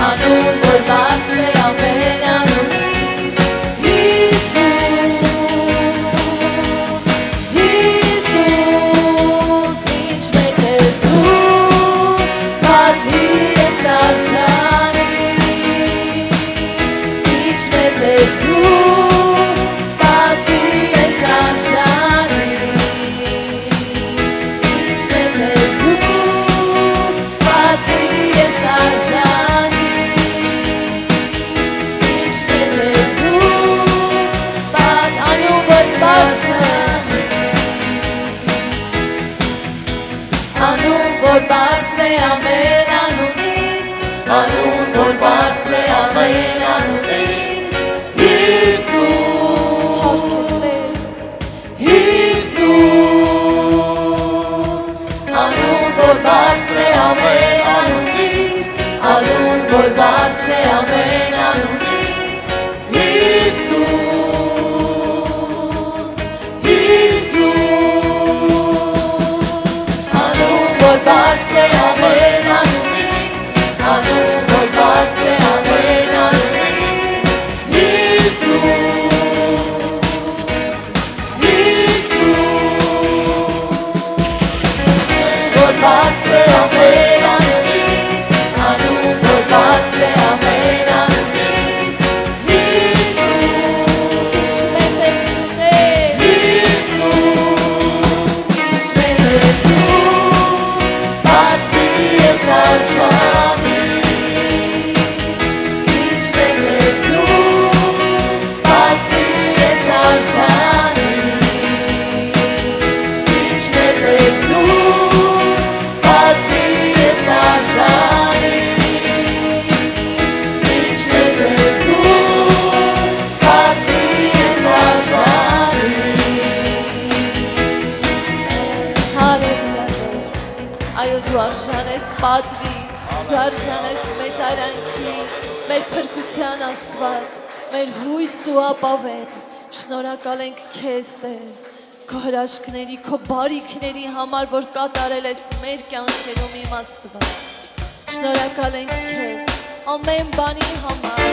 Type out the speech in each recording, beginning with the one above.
Anu bol batze amen, պատվի, դու արժան ես մեծ արանքի, մեր փրկության Աստված, մեր հույս ու ապավեն, շնորհակալ ենք քեզ Տեր, քո հրաշքների, քո բարիքների համար, որ կատարել ես մեր կյանքերում իմ Աստված, շնորհակալ ենք քեզ, ամեն բանի համար,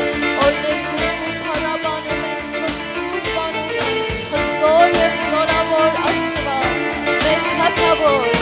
օրներում ու փառաբանում ենք քո սուրբ անունը, հզոր և զորավոր Աստված, մեր թագավոր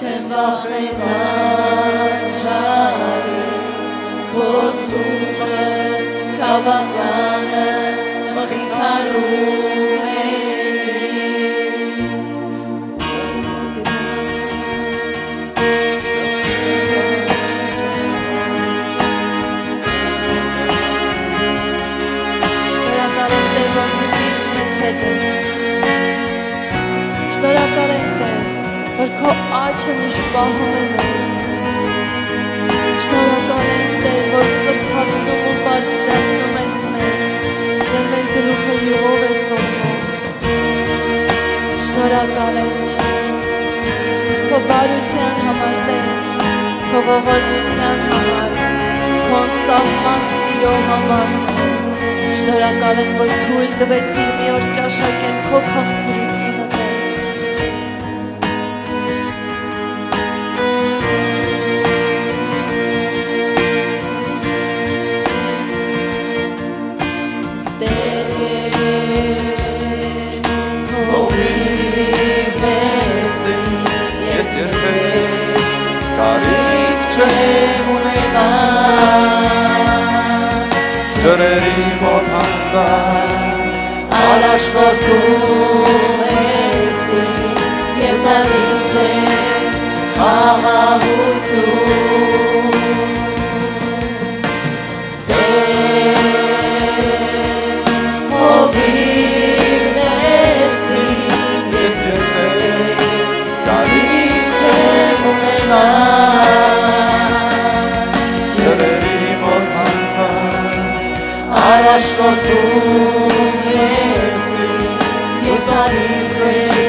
Չեմ գոցումը կավազանը մխիթարում է ինձ Շնորհակալ ենք Տեր, որ դու միշտ մեզ հետ ես Շնորհակալ ենք Տեր, որ քո աչքը միշտ պահում է մեզ Շնորհակալ ենք Տեր, որ սրբացնում ու բարձրացնում ես մեզ և մեր գլուխը յուղով ես օծում Շնորհակալ ենք քեզ քո բարության համար Տեր քո ողորմության համար քո անսահման սիրո համար Տեր Շնորհակալ ենք, որ թույլ տվեցիր մի օր ճաշակել քո քաղցրությունը Տեր Ջրերի մոտ հանդար Առաջնորդում ես ինձ և տալիս ես խաղաղություն Տեր, հովիվն ես իմ Ես երբեք կարիք չեմ ունենալ Ջրերի մոտ հանդար Առաջնորդում ես ինձ և տալիս ես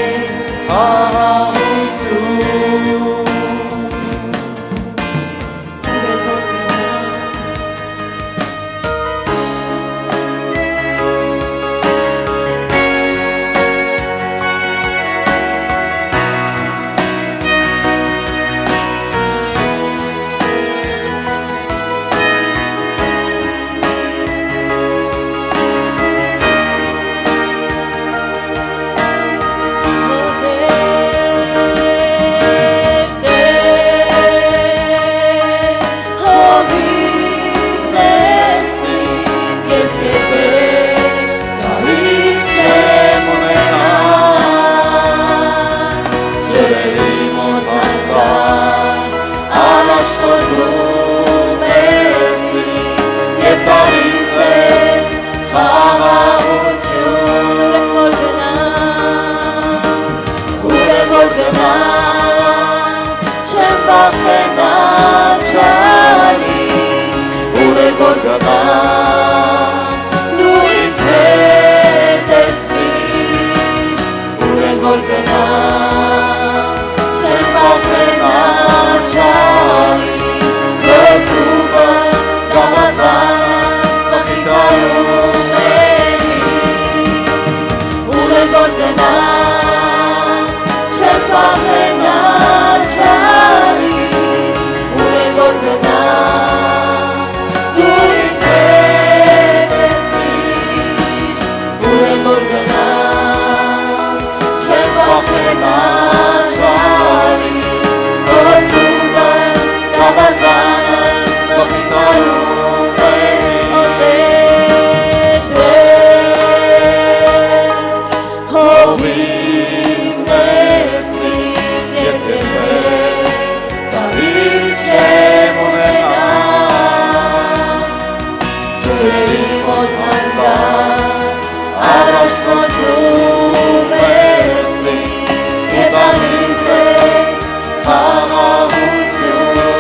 խաղաղություն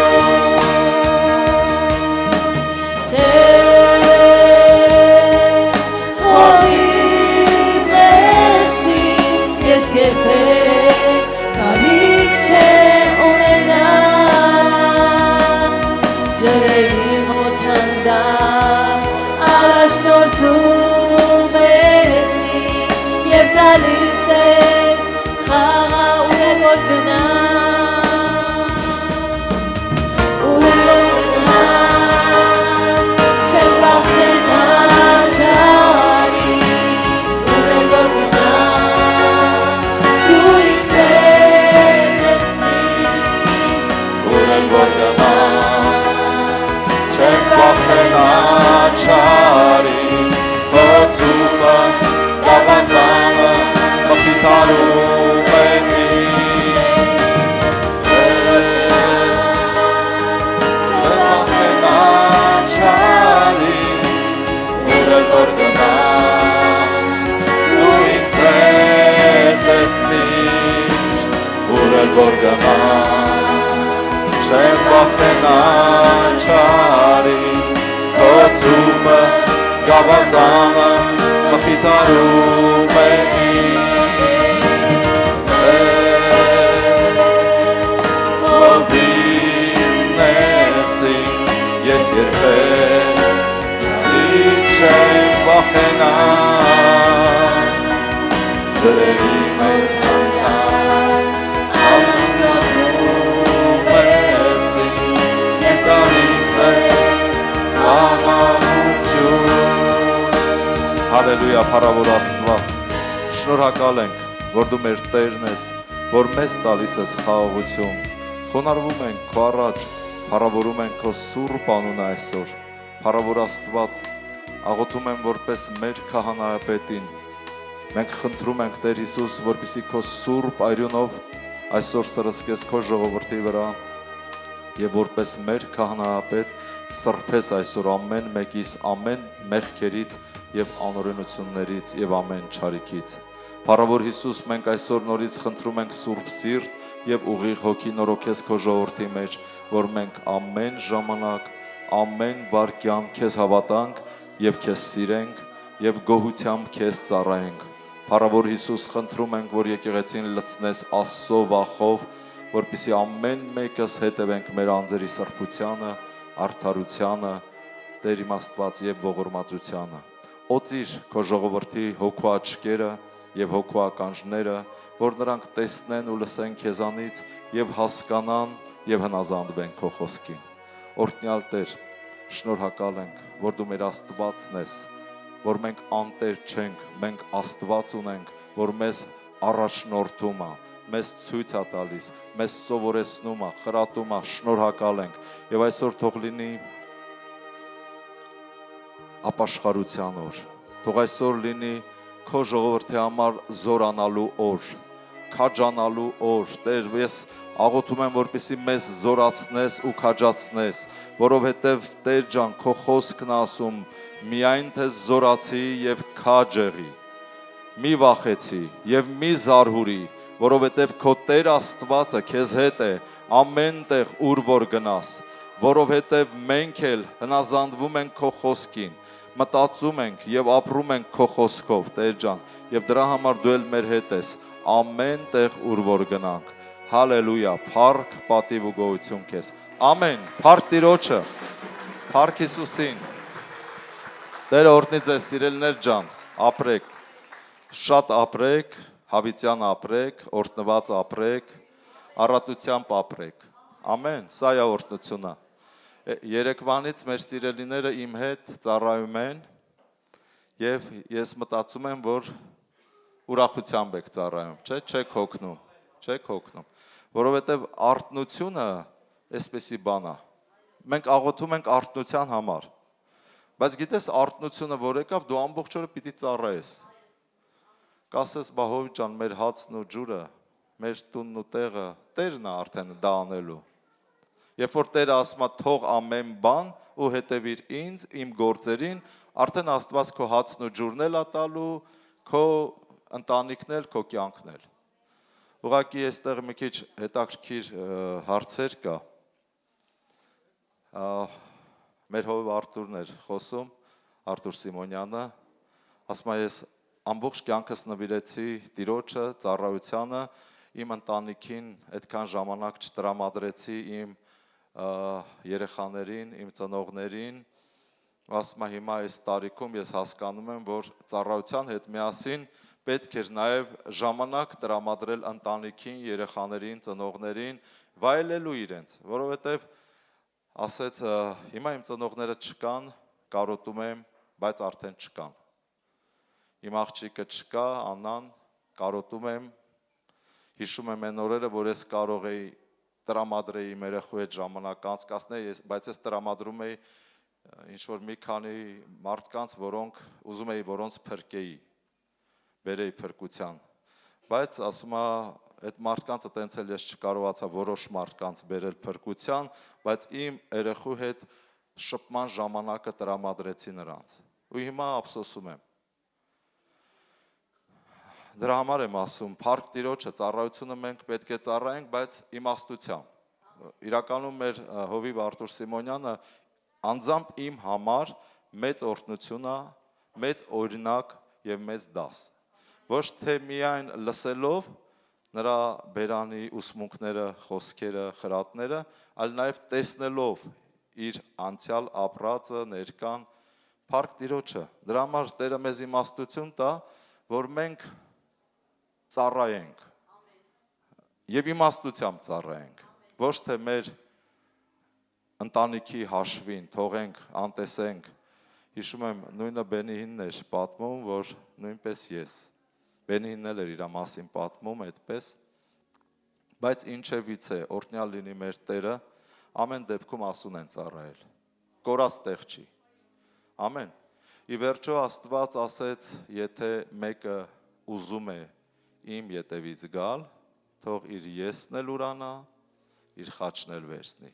գարումը գավազանը մխիթարում է ինձ ովին նեսին ես երբեք ճանից չեմ վախենա Ձրերի մեր հանան անշնորհում ես և տալիս ես խաղաղություն Հալելույա փառավոր Աստված շնորհակալ ենք որ դու մեր Տերն ես որ մեզ տալիս ես խաղաղություն խոնարհվում ենք քո առաջ փառավորում ենք քո սուրբ անունը այսօր փառավոր Աստված աղոթում եմ որպես մեր քահանայապետին Մենք խնդրում ենք Տեր Հիսուս, որպեսզի քո սուրբ այրունով այսօր սրսկես քո ժողովրդի վրա եւ որպես մեր քահանայապետ սրբես այսօր ամեն մեկիս ամեն մեղքերից եւ անօրենություններից եւ ամեն չարիքից։ Փառավոր Հիսուս, մենք այսօր նորից խնդրում ենք սուրբ սիրտ եւ ուղիղ հոգի նորոգես քո ժողովրդի մեջ, որ մենք ամեն ժամանակ, ամեն վայրկյան քեզ հավատանք եւ քեզ սիրենք եւ գոհությամբ քեզ ծառայենք։ Փառավոր Հիսուս, խնդրում ենք, որ եկեղեցին լցնես Աստծո վախով, որպեսզի ամեն մեկս հետևենք մեր անձերի սրբությանը, արդարությանը, Տեր իմ Աստված եւ ողորմածությանը։ Օծիր քո ժողովրդի հոգու աչքերը եւ հոգու ականջները, որ նրանք տեսնեն ու լսեն քեզանից եւ հասկանան եւ հնազանդվեն քո խոսքին։ Օրհնյալ Տեր, շնորհակալ ենք, որ դու մեր Աստվածն ես, որ մենք անտեր չենք, մենք Աստված ունենք, որ մեզ առաջնորդում է, մեզ ցույց է տալիս, մեզ սովորեցնում է, խրատում է, շնորհակալ ենք։ Եվ այսօր թող լինի ապաշխարության օր։ Թող այսօր լինի քո ժողովրդի համար զորանալու օր, քաջանալու օր։ Տեր, ես աղոթում եմ, որպեսզի մեզ զորացնես ու քաջացնես, որովհետև Տեր ջան, քո խոսքն ասում, միայն թե զորացի եւ քաջ եղի, մի վախեցի եւ մի զարհուրի, որովհետև քո Տեր Աստվածը քեզ հետ է ամեն տեղ ուր որ գնաս, որովհետև մենք էլ հնազանդվում ենք քո խոսքին, մտածում ենք եւ ապրում ենք քո խոսքով, Տեր ջան, եւ դրա համար դու էլ մեր հետ ես ամեն տեղ ուր որ գնանք։ Հալելույա, փառք, պատիվ ու գոհություն քեզ։ Ամեն, փառք Տիրոջը, փառք Հիսուսին։ Տերը օրհնի ձեզ սիրելիներ ջան, ապրեք, շատ ապրեք, հավիտյան ապրեք, օրհնված ապրեք, առատությամբ ապրեք։ Ամեն, սա է օրհնությունը։ Երեկվանից մեր սիրելիները իմ հետ ծառայում են եւ ես մտածում եմ, որ ուրախությամբ եք ծառայում, չէ՞, չեք հոգնում, որովհետեւ արթնությունը այսպեսի բան է։ Մենք աղոթում ենք արթնության համար։ Բայց գիտես արթնությունը որ եկավ դու ամբողջ օրը պիտի ծառայես։ Կասես բա հովի ջան մեր հացն ու ջուրը, մեր տունն ու տեղը Տերն է արդեն դա անելու։ Երբ որ Տերը ասում է թող ամեն բան ու հետևիր ինձ, իմ գործերին, արդեն Աստված քո հացն ու ջուրն էլ ատալու, քո ընտանիքն էլ, քո կյանքն էլ։ Ուղղակի այստեղ մի քիչ հետաքրքիր հարցեր կա։ Մեր հովիվ Արտուրն էր խոսում, Արտուր Սիմոնյանը, ասում է ես ամբողջ կյանքս նվիրեցի Տիրոջը, ծառայությանը, իմ ընտանիքին այդքան ժամանակ չտրամադրեցի իմ երեխաներին, իմ ծնողներին, ասում է հիմա այս տարիքում ես հասկանում եմ, որ ծառայության հետ միասին պետք էր նաև ժամանակ տրամադրել ընտանիքին, երեխաներին, ծնողներին, վայելելու իրենց, որովհետև ասեց հիմա իմ ծնողները չկան, կարոտում եմ, բայց արդեն չկան։ Իմ աղջիկը չկա, Աննան, կարոտում եմ, հիշում եմ այն օրերը, որ ես կարող էի տրամադրեի իմ երեխու հետ ժամանակ անցկացնել, բայց ես տրամադրում էի ինչ-որ մի քանի մարդկանց, որոնք ուզում էի, որոնց փրկեի, բերեի փրկության։ Բայց ասում է, այդ մարդկանց այտենց էլ ես չկարողացա որոշ մարդկանց բերել փրկության, բայց իմ երեխու հետ շփման ժամանակը տրամադրեցի նրանց։ Ու հիմա ափսոսում եմ։ Դրա համար եմ ասում, փառք Տիրոջը, ծառայությունը մենք պետք է ծառայենք, բայց իմաստությամբ։ Իրականում մեր հովիվ Արտուր Սիմոնյանը անձամբ իմ համար մեծ օրհնություն է, մեծ օրինակ եւ մեծ դաս։ Ոչ թե միայն լսելով նրա բերանի ուսմունքները, խոսքերը, խրատները, այլ նաեւ տեսնելով իր անցյալ ապրածը, ներկան, փառք Տիրոջը։ Դրա համար Տերը մեզ իմաստություն տա, որ մենք ծառայենք եւ իմաստությամբ ծառայենք, ոչ թե մեր ընտանիքի հաշվին թողենք, անտեսենք։ Հիշում եմ, նույնը Բենիհինն էր պատմում, որ նույնպես ես։ Բենիհինն էլ էր իր մասին պատմում այդպես, բայց ինչևից է, օրհնյալ լինի մեր Տերը, ամեն դեպքում ասուն են ծառայել։ Կորած տեղ չի։ Ամեն։ Ի վերջո Աստված ասեց, եթե մեկը ուզում է իմ ետևից գալ, թող իր եսն էլ ուրանա, իր խաչն էլ վերցնի։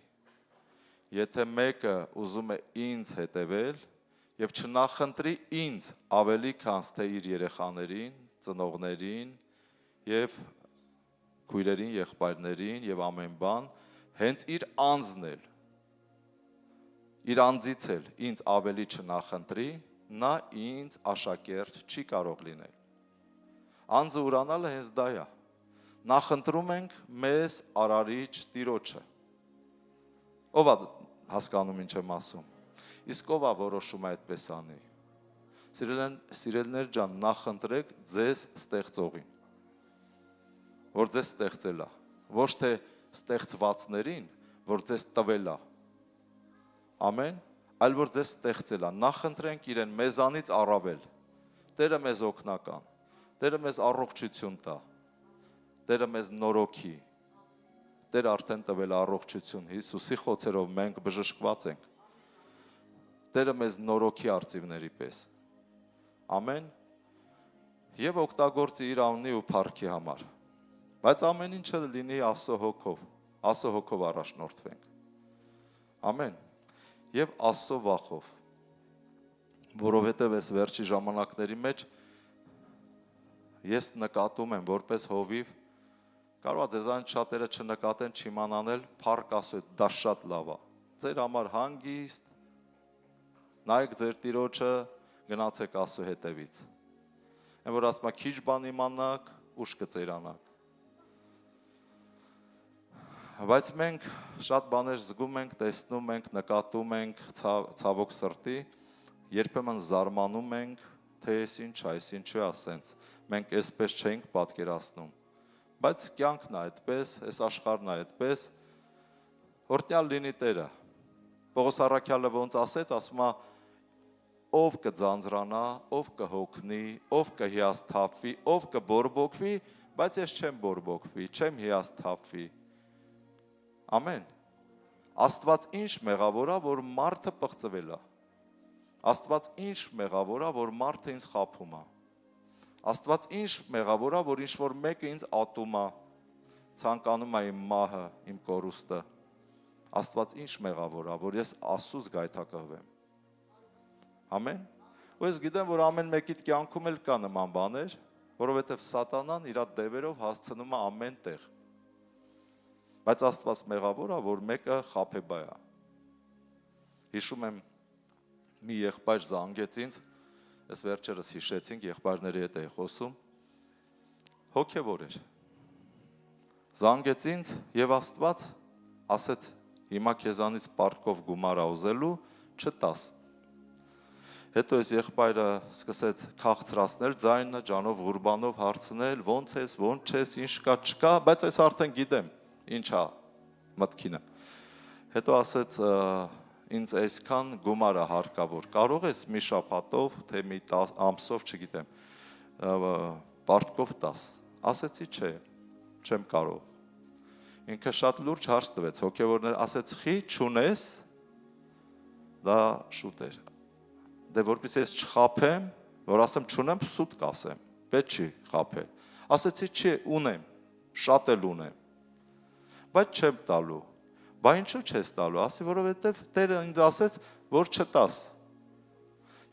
Եթե մեկը ուզում է ինձ հետևել եւ չնախընտրի ինձ ավելի քան թե իր երեխաներին, ծնողներին եւ քույրերին, եղբայրներին եւ ամեն բան, հենց իր անձն էլ, իր անձից էլ ինձ ավելի չնախընտրի, նա ինձ աշակերտ չի կարող լինել։ Անձը ուրանալը հենց դա է։ Նախընտրում ենք մեզ արարիչ Տիրոջը։ Ով է հասկանում ինչ եմ ասում։ Իսկ ով է որոշում այդպես անի։ Սիրելիներ ջան, նախընտրեք ձեզ ստեղծողին, որ ձեզ ստեղծել է, ոչ թե ստեղծվածներին, որ ձեզ տվել է։ Ամեն, այլ որ ձեզ ստեղծել է։ Նախընտրենք իրեն մեզանից առավել։ Տերը մեզ օգնական, Տերը մեզ առողջություն տա, Տերը մեզ նորոգի, Տերը արդեն տվել է առողջություն, Հիսուսի խոցերով մենք բժշկված ենք, Տերը մեզ նորոգի արծիվների պես, ամեն, և օգտագործի իր անունի ու փառքի համար, բայց ամեն ինչը լինի Աստծո հոգով առաջնորդվենք, ամեն, և Աստծո վախով, որովհետև այս վերջի ժամանակների մեջ ես նկատում եմ, որպես հովիվ, կարող է ձեզանից շատերը չնկատեն, չիմանան էլ, փառք Աստծո, դա շատ լավ է։ Ձեր համար հանգիստ, նայեք ձեր Տիրոջը, գնացեք Աստծո հետևից։ Այն որ ասում է քիչ բան իմանաք, ուշ կծերանաք։ Բայց մենք շատ բաներ զգում ենք, տեսնում ենք, նկատում ենք, ցավոք սրտի, երբեմն զարմանում ենք, թե այս ինչու է ասենց, մենք այսպես չենք պատկերացնում, բայց կյանքն է այդպես, այս աշխարհն է այդպես, օրհնյալ լինի Տերը, Պողոս առաքյալը ոնց ասեց, ասում է, ով կձանձրանա, ով կհոգնի, ով կհիասթափվի, ով կբորբոքվի, բայց ես չեմ բորբոքվի, չեմ հիասթափվի, ամեն, Աստված ինչ մեղավոր է, որ մարդը պղծվել է, Աստված ինչ մեղավոր է, որ մարդը ինձ խաբում է, Աստված ինչ մեղավոր է, որ ինչ-որ մեկը ինձ ատում է, ցանկանում է իմ մահը, իմ կորուստը, Աստված ինչ մեղավոր է, որ ես Աստծուց գայթակղվեմ, ամեն, ու ես գիտեմ, որ ամեն մեկիդ կյանքում էլ կա նման բաներ, որովհետև սատանան իր դևերով հասցնում է ամեն տեղ, բայց Աստված մեղավոր է, որ մեկը խաբեբայ է, հիշում եմ, մի եղբայր զանգեց ինձ, ես վերջերս հիշեցինք, եղբայրների հետ էի խոսում, հոգևոր էր, զանգեց ինձ և Աստված ասեց, հիմա քեզանից պարտքով գումար ուզելու, չտաս, հետո ես եղբայրը սկսեց քաղցրացնել ձայնը, ջանով ղուրբանով հարցնել, ոնց ես, ոնց չես, ինչ կա, չկա, բայց ես արդեն գիտեմ, ինչ է մտքինը, հետո ասեց, ինձ այսքան գումարը հարկավոր, կարող ես մի շաբաթով, թե մի ամսով, չգիտեմ, պարտքով տաս, ասեցի չէ, չեմ կարող, ինքը շատ լուրջ հարց տվեց, հոգևորներ ասեց, խի չունես, դա շուտ էր, դե որպես ես չխապեմ, որ ասեմ չունեմ, սուտ կասեմ, պետք չի խապել, ասեցի չի, ունեմ, շատ էլ ունեմ, բայց չեմ տալու, Բա ինչու չես տալու, ասի, որովհետև Տերը ինձ ասեց, որ չտաս,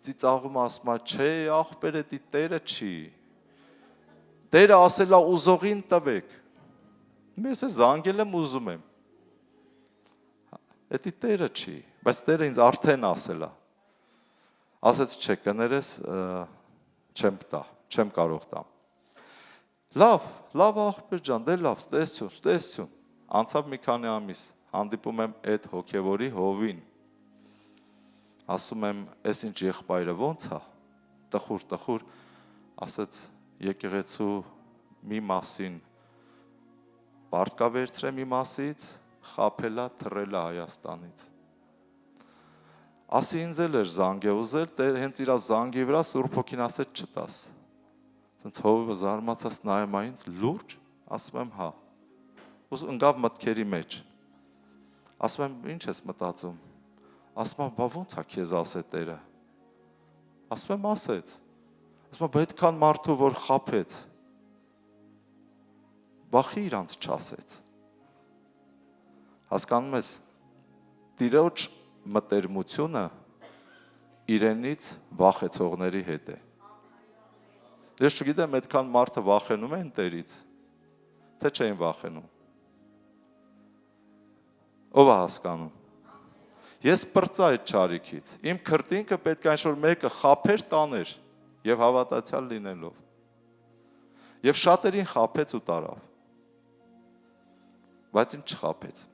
ծիծաղում ասում է, չէ, աղբեր էդի Տերը չի, Տերը ասել է ուզողին տվեք, ես է զանգել եմ ուզում եմ, էդի Տերը չի, բայց Տերը ինձ արդեն ասել է, ասեց չէ կներես չեմ կարող տամ։ Լավ աղբեր ջան, դե լավ, ստեսություն։ Անցավ մի քանի ամիս, հանդիպում եմ այդ հոգևորի հովին։ Ասում եմ, «Էս ինչ եղբայրը ոնց է»։ Տխուր, ասեց եկեղեցու մի մասին բարձկա վերցրե մի մասից, խաբելա, թռելա Հայաստանից։ Ասի ինձ էլ էր զանգ է ուզել, հենց իրա զանգի վրա Սուրբ Հոգին ասեց չտաս։ Սենց հովը զարմացած նայում ինձ, լուրջ, ասում եմ հա։ Ընկավ մտքերի մեջ։ Ասում եմ ինչ ես մտածում։ Ասում եմ բա ոնց է քեզ ասե Տերը։ Ասում եմ ասեց։ Ասում եմ այդքան մարդու որ խաբեց։ Բախի իրանց չասեց։ Հասկանում ես, Տիրոջ մտերմությունը իրենից վախեցողների հետ է։ Ես չգիտեմ այդքան մարդը վախենում են Տերից, թե չեն վախենում։ Ով է հասկանում։ Ես պրծա այդ չարիքից, իմ քրտինքը պետք է ինչ-որ մեկը խաբեր տաներ և հավատացյալ լինելով։ Եվ շատերին խաբեց ու տարավ։ Բայց ինձ չխաբեց։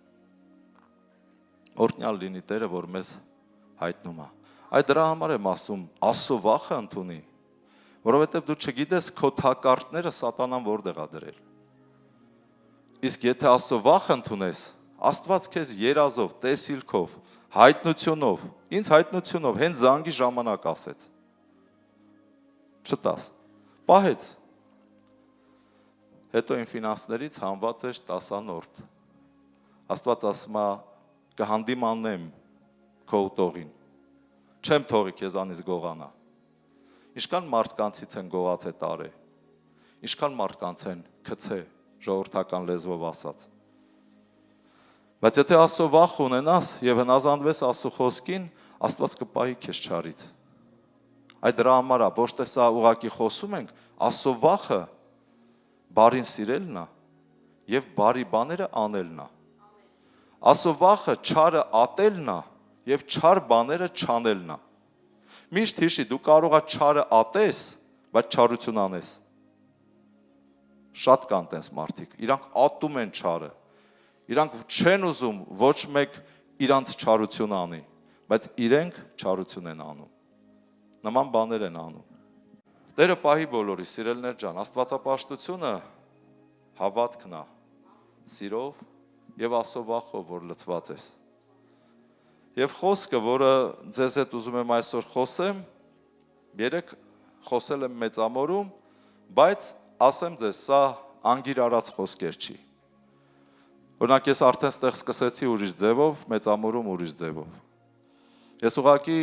Օրհնյալ լինի Տերը, որ մեզ հայտնում է։ Այդ դրա համար եմ ասում, Աստծո վախը ընդունի, որովհետև դու չգիտես քո թակարդները սատանան որտեղ է դրել։ Իսկ եթե Աստծո վախը ընդունես, Աստված քեզ երազով, տեսիլքով, հայտնությունով, ինձ հայտնությունով հենց զանգի ժամանակ ասեց։ Չտաս։ Պահեց։ Հետո իմ ֆինանսներից հանված էր 10-անորդ։ Աստված ասում է կհանդիմանեմ քո ուտողին, չեմ թողի քեզանից գողանա։ Ինչքան մարդկանցից են գողացե տարե, ինչքան մարդկանց են քցե, ժողովրդական լեզվով ասած։ Բայց եթե Աստծո վախ ունենաս և հնազանդվես Աստծո խոսքին, Աստված կպահի քեզ չարից։ Այդ դրա համար է, ոչ թե սա ուղղակի խոսում ենք, Աստծո վախը բարին սիրելն է և բարի բաները անելն է։ Աստծո վախը չարը ատելն է և չար բաները չանելն է։ Միշտ հիշի, դու կարող ես չարը ատես, բայց չարություն անես։ Շատ կան տենց մարդիկ, իրանք ատում են չարը, իրանք չեն ուզում ոչ մեկ իրանց չարություն անի, բայց իրենք չարություն են անում։ Նման բաներ են անում։ Տերը պահի բոլորի, սիրելներ ջան, աստվածապաշտությունը հավատքն է, սիրով և Աստծո վախով, որ լցված ես։ Եվ խոսքը, որը ձեզ հետ ուզում եմ այսօր խոսեմ, երեք խոսել եմ մեծամորում, բայց ասեմ ձեզ, սա անգիր արած խոսքեր չի։ Օրինակ ես արդեն ստեղ սկսեցի ուրիշ ձևով, մեծամորում ուրիշ ձևով։ Ես ուղղակի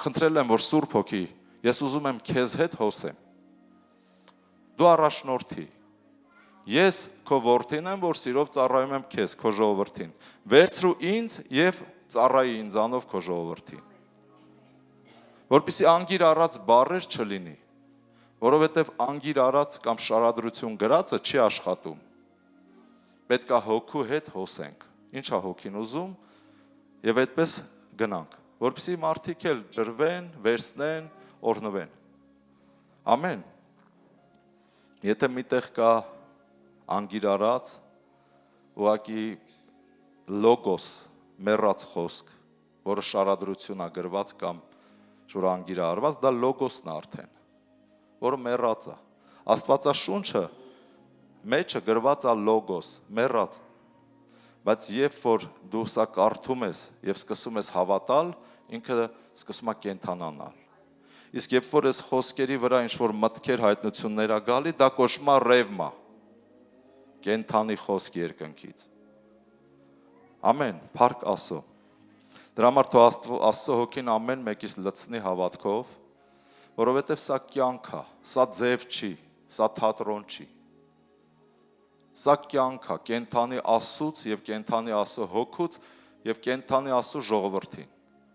խնդրել եմ, որ Սուրբ Հոգի, ես ուզում եմ քեզ հետ հոսեմ։ Դու առաջնորդի։ Ես քո որդին եմ, որ սիրով ծառայում եմ քեզ, քո ժողովրդին։ Վերցրու ինձ և ծառայի ինձանով քո ժողովրդին։ Որպեսզի անգիր առած բառեր չլինի, որովհետև անգիր առած կամ շարադրություն գրածը չի աշխատում։ Պետք է հոգու հետ հոսենք։ Ինչ է հոգին ուզում և այդպես գնանք, որպեսզի մարդիկ էլ ջրվեն, վերցնեն, օրհնվեն։ Ամեն։ Եթե միտեղ կա անգիր առած, ուղղակի լոգոս, մեռած խոսք, որը շարադրություն է գրված կամ որ անգիր է արված, դա լոգոսն է արդեն, որը մեռած է։ Աստվածաշունչը մեջը գրված է լոգոս, մեռած։ Բայց երբ որ դու սա կարդում ես և սկսում ես հավատալ, ինքը սկսում է կենդանանալ։ Իսկ երբ որ ես խոսքերի վրա ինչ-որ մտքեր հայտնություններ է գալի, դա կոչվում է ռևմա, կենդանի խոսք երկնքից։ Ամեն, փառք Աստծո։ Դրա համար թող Աստծո հոգին ամեն մեկից լցնի հավատքով, որովհետև սա կյանք է, սա ձև չի, սա թատրոն չի։ Սա կյանք է, կենդանի Աստծուց և կենդանի Աստծո հոգուց և կենդանի Աստծո ժողովրդին,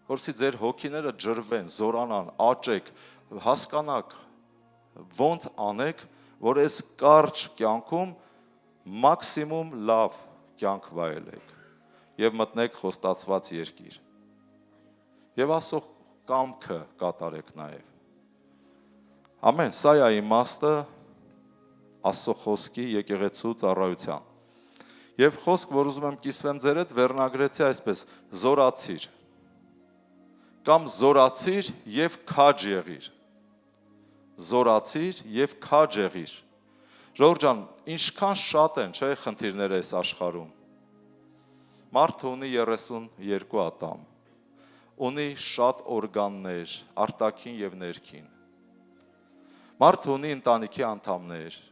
որպեսզի ձեր հոգիները ջրվեն, զորանան, աճեք, հասկանաք, ոնց անեք, որ այս կարճ կյանքում մաքսիմում լավ կյանք վայելեք և մտնեք խոստացված երկիր։ Եվ Աստծո կամքը կատարեք նաև։ Ամեն, սա է իմաստը Աստծո խոսքի եկեղեցու ծառայության։ Եվ խոսք, որ ուզում եմ կիսվեմ ձեր հետ, վերնագրեցի այսպես. զորացիր կամ զորացիր եւ քաջ եղիր։ Զորացիր եւ քաջ եղիր։ Ժողովուրդ ջան, ինչքան շատ են, չէ՞, խնդիրները այս աշխարհում։ Մարդը ունի 32 ատամ, ունի շատ օրգաններ, արտաքին եւ ներքին։ Մարդը ունի ընտանիքի անդամներ։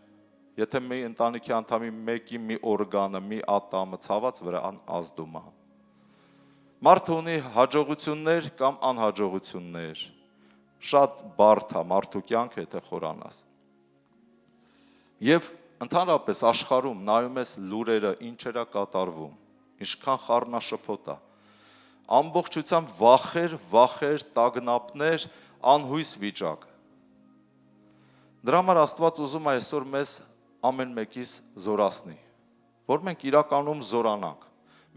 Եթե մի ընտանիքի անդամի մեկի մի օրգանը, մի ատամը ցաված վրան ազդում է։ Մարդը ունի հաջողություններ կամ անհաջողություններ։ Շատ բարդ է մարդու կյանքը, եթե խորանաս։ Եվ ընդհանրապես աշխարհում նայում ես լուրերը, ինչեր է կատարվում, ինչքան խառնաշփոթ է։ Ամբողջությամբ վախեր, տագնապներ, անհույս վիճակ։ Դրա համար Աստված ուզում է այսօր մեզ ամեն մեկիս զորացնի, որ մենք իրականում զորանանք,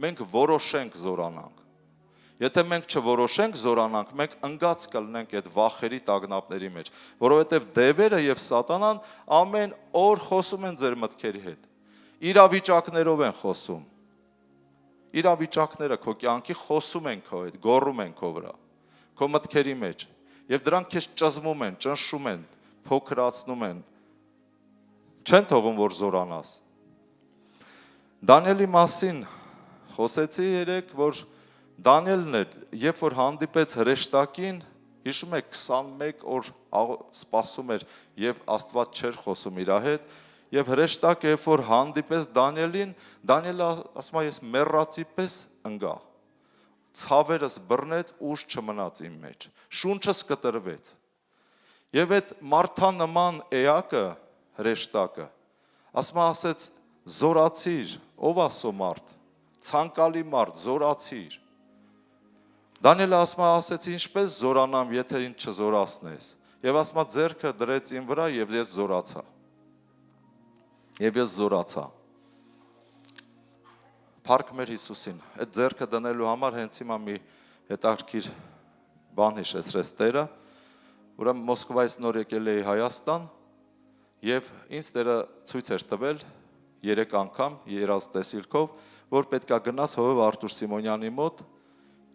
մենք որոշենք զորանանք։ Եթե մենք չորոշենք զորանանք, մենք ընկած կլինենք այդ վախերի տագնապների մեջ, որովհետև դևերը եւ սատանան ամեն օր խոսում են ձեր մտքերի հետ։ Իրավիճակներով են խոսում։ Իրավիճակները քո կյանքի խոսում են քո հետ, գոռում են քո վրա, քո մտքերի մեջ, եւ դրանք քեզ ճզմում են, ճնշում են, փոքրացնում են, չեն թողում, որ զորանաս։ Դանիելի մասին խոսեցի երեք, որ Դանիելն էր, երբ որ հանդիպեց հրեշտակին, հիշում եք 21 օր սպասում էր եւ Աստված չէր խոսում իր հետ, եւ հրեշտակը երբ որ հանդիպեց Դանիելին, Դանիելը ասում է ես մեռածի պես ընկա։ Ցավերս բռնեց, ուժ չմնաց իմ մեջ, շունչս կտրվեց։ Եվ այդ մարդանման էակը, հրեշտակը, ասում ասեց զորացիր, ով ասո մարդ, ցանկալի մարդ, զորացիր։ Դանիելը ասեց ինչպես զորանամ, եթե ինձ չզորացնես։ Եվ ասում ձեռքը դրեց իմ վրա եւ ես զորացա։ Եվ ես զորացա։ Փառք մեր Հիսուսին։ Այդ ձեռքը դնելու համար հենց հիմա մի հետաքրքիր բան հիշեցրեց Տերը, ուրեմն Մոսկվայից նոր եկել էի Հայաստան եւ ինձ Տերը ցույց էր տվել 3 անգամ երազ տեսիլքով, որ պետքա գնաս Հովև Արտուր Սիմոնյանի մոտ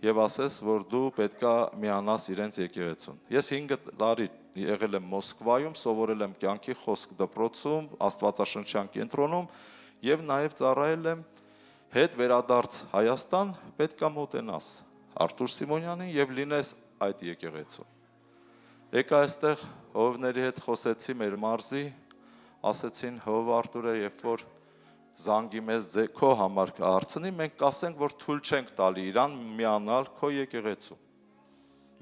եւ ասես, որ դու պետքա միանաս իրենց եկեղեցուն։ Ես 5 տարի եղել եմ Մոսկվայում, սովորել եմ կյանքի խոսք դպրոցում, Աստվածաշնչյան կենտրոնում եւ նաեւ ծառայել եմ հետ վերադարձ Հայաստան, պետքա մոտենաս Արտուր Սիմոնյանին եւ լինես այդ եկեղեցում։ Եկա այստեղ հովների հետ խոսեցի մեր մարզի, ասեցին Հովև Արտուրը, երբ որ զանգի մեզ քո համար հարցնի, մենք կասենք, որ թույլ չենք տալի իրան միանալ քո եկեղեցու։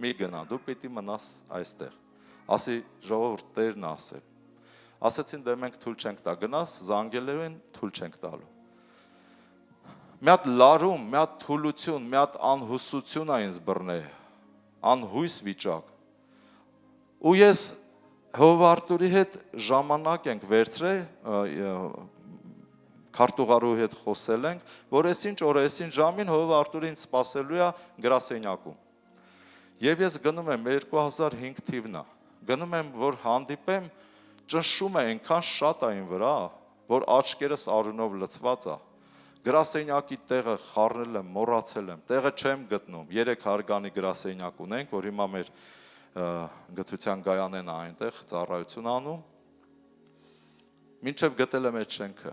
Մի գնա, դու պիտի մնաս այստեղ։ Ասի ժողովուրդ Տերն ասել։ Ասեցին դե մենք թույլ չենք տա, գնաս, զանգելու են, թույլ չենք տալու։ Մի հատ լարում, մի հատ թուլություն, մի հատ անհուսություն է ինձ բռնել, անհույս վիճակ։ Ու ես Հովև Արտուրի հետ ժամանակ ենք վերցրել, քարտուղարու հետ խոսել ենք, որ այսինչ օրը, այսինչ ժամին Հովև Արտուրը ինձ սպասելու է գրասենյակում։ Եվ ես գնում եմ 2005 թիվն է, գնում եմ, որ հանդիպեմ, ճնշում է այնքան շատ այն վրա, որ աչքերս արյունով լցված է։ Գրասենյակի տեղը խառնել եմ, մոռացել եմ, տեղը չեմ գտնում։ 3 հարգանի գրասենյակ ունենք, որ հիմա մեր գթության գայանեն այնտեղ ծառայություն անում։ Մինչև գտել եմ այդ շենքը,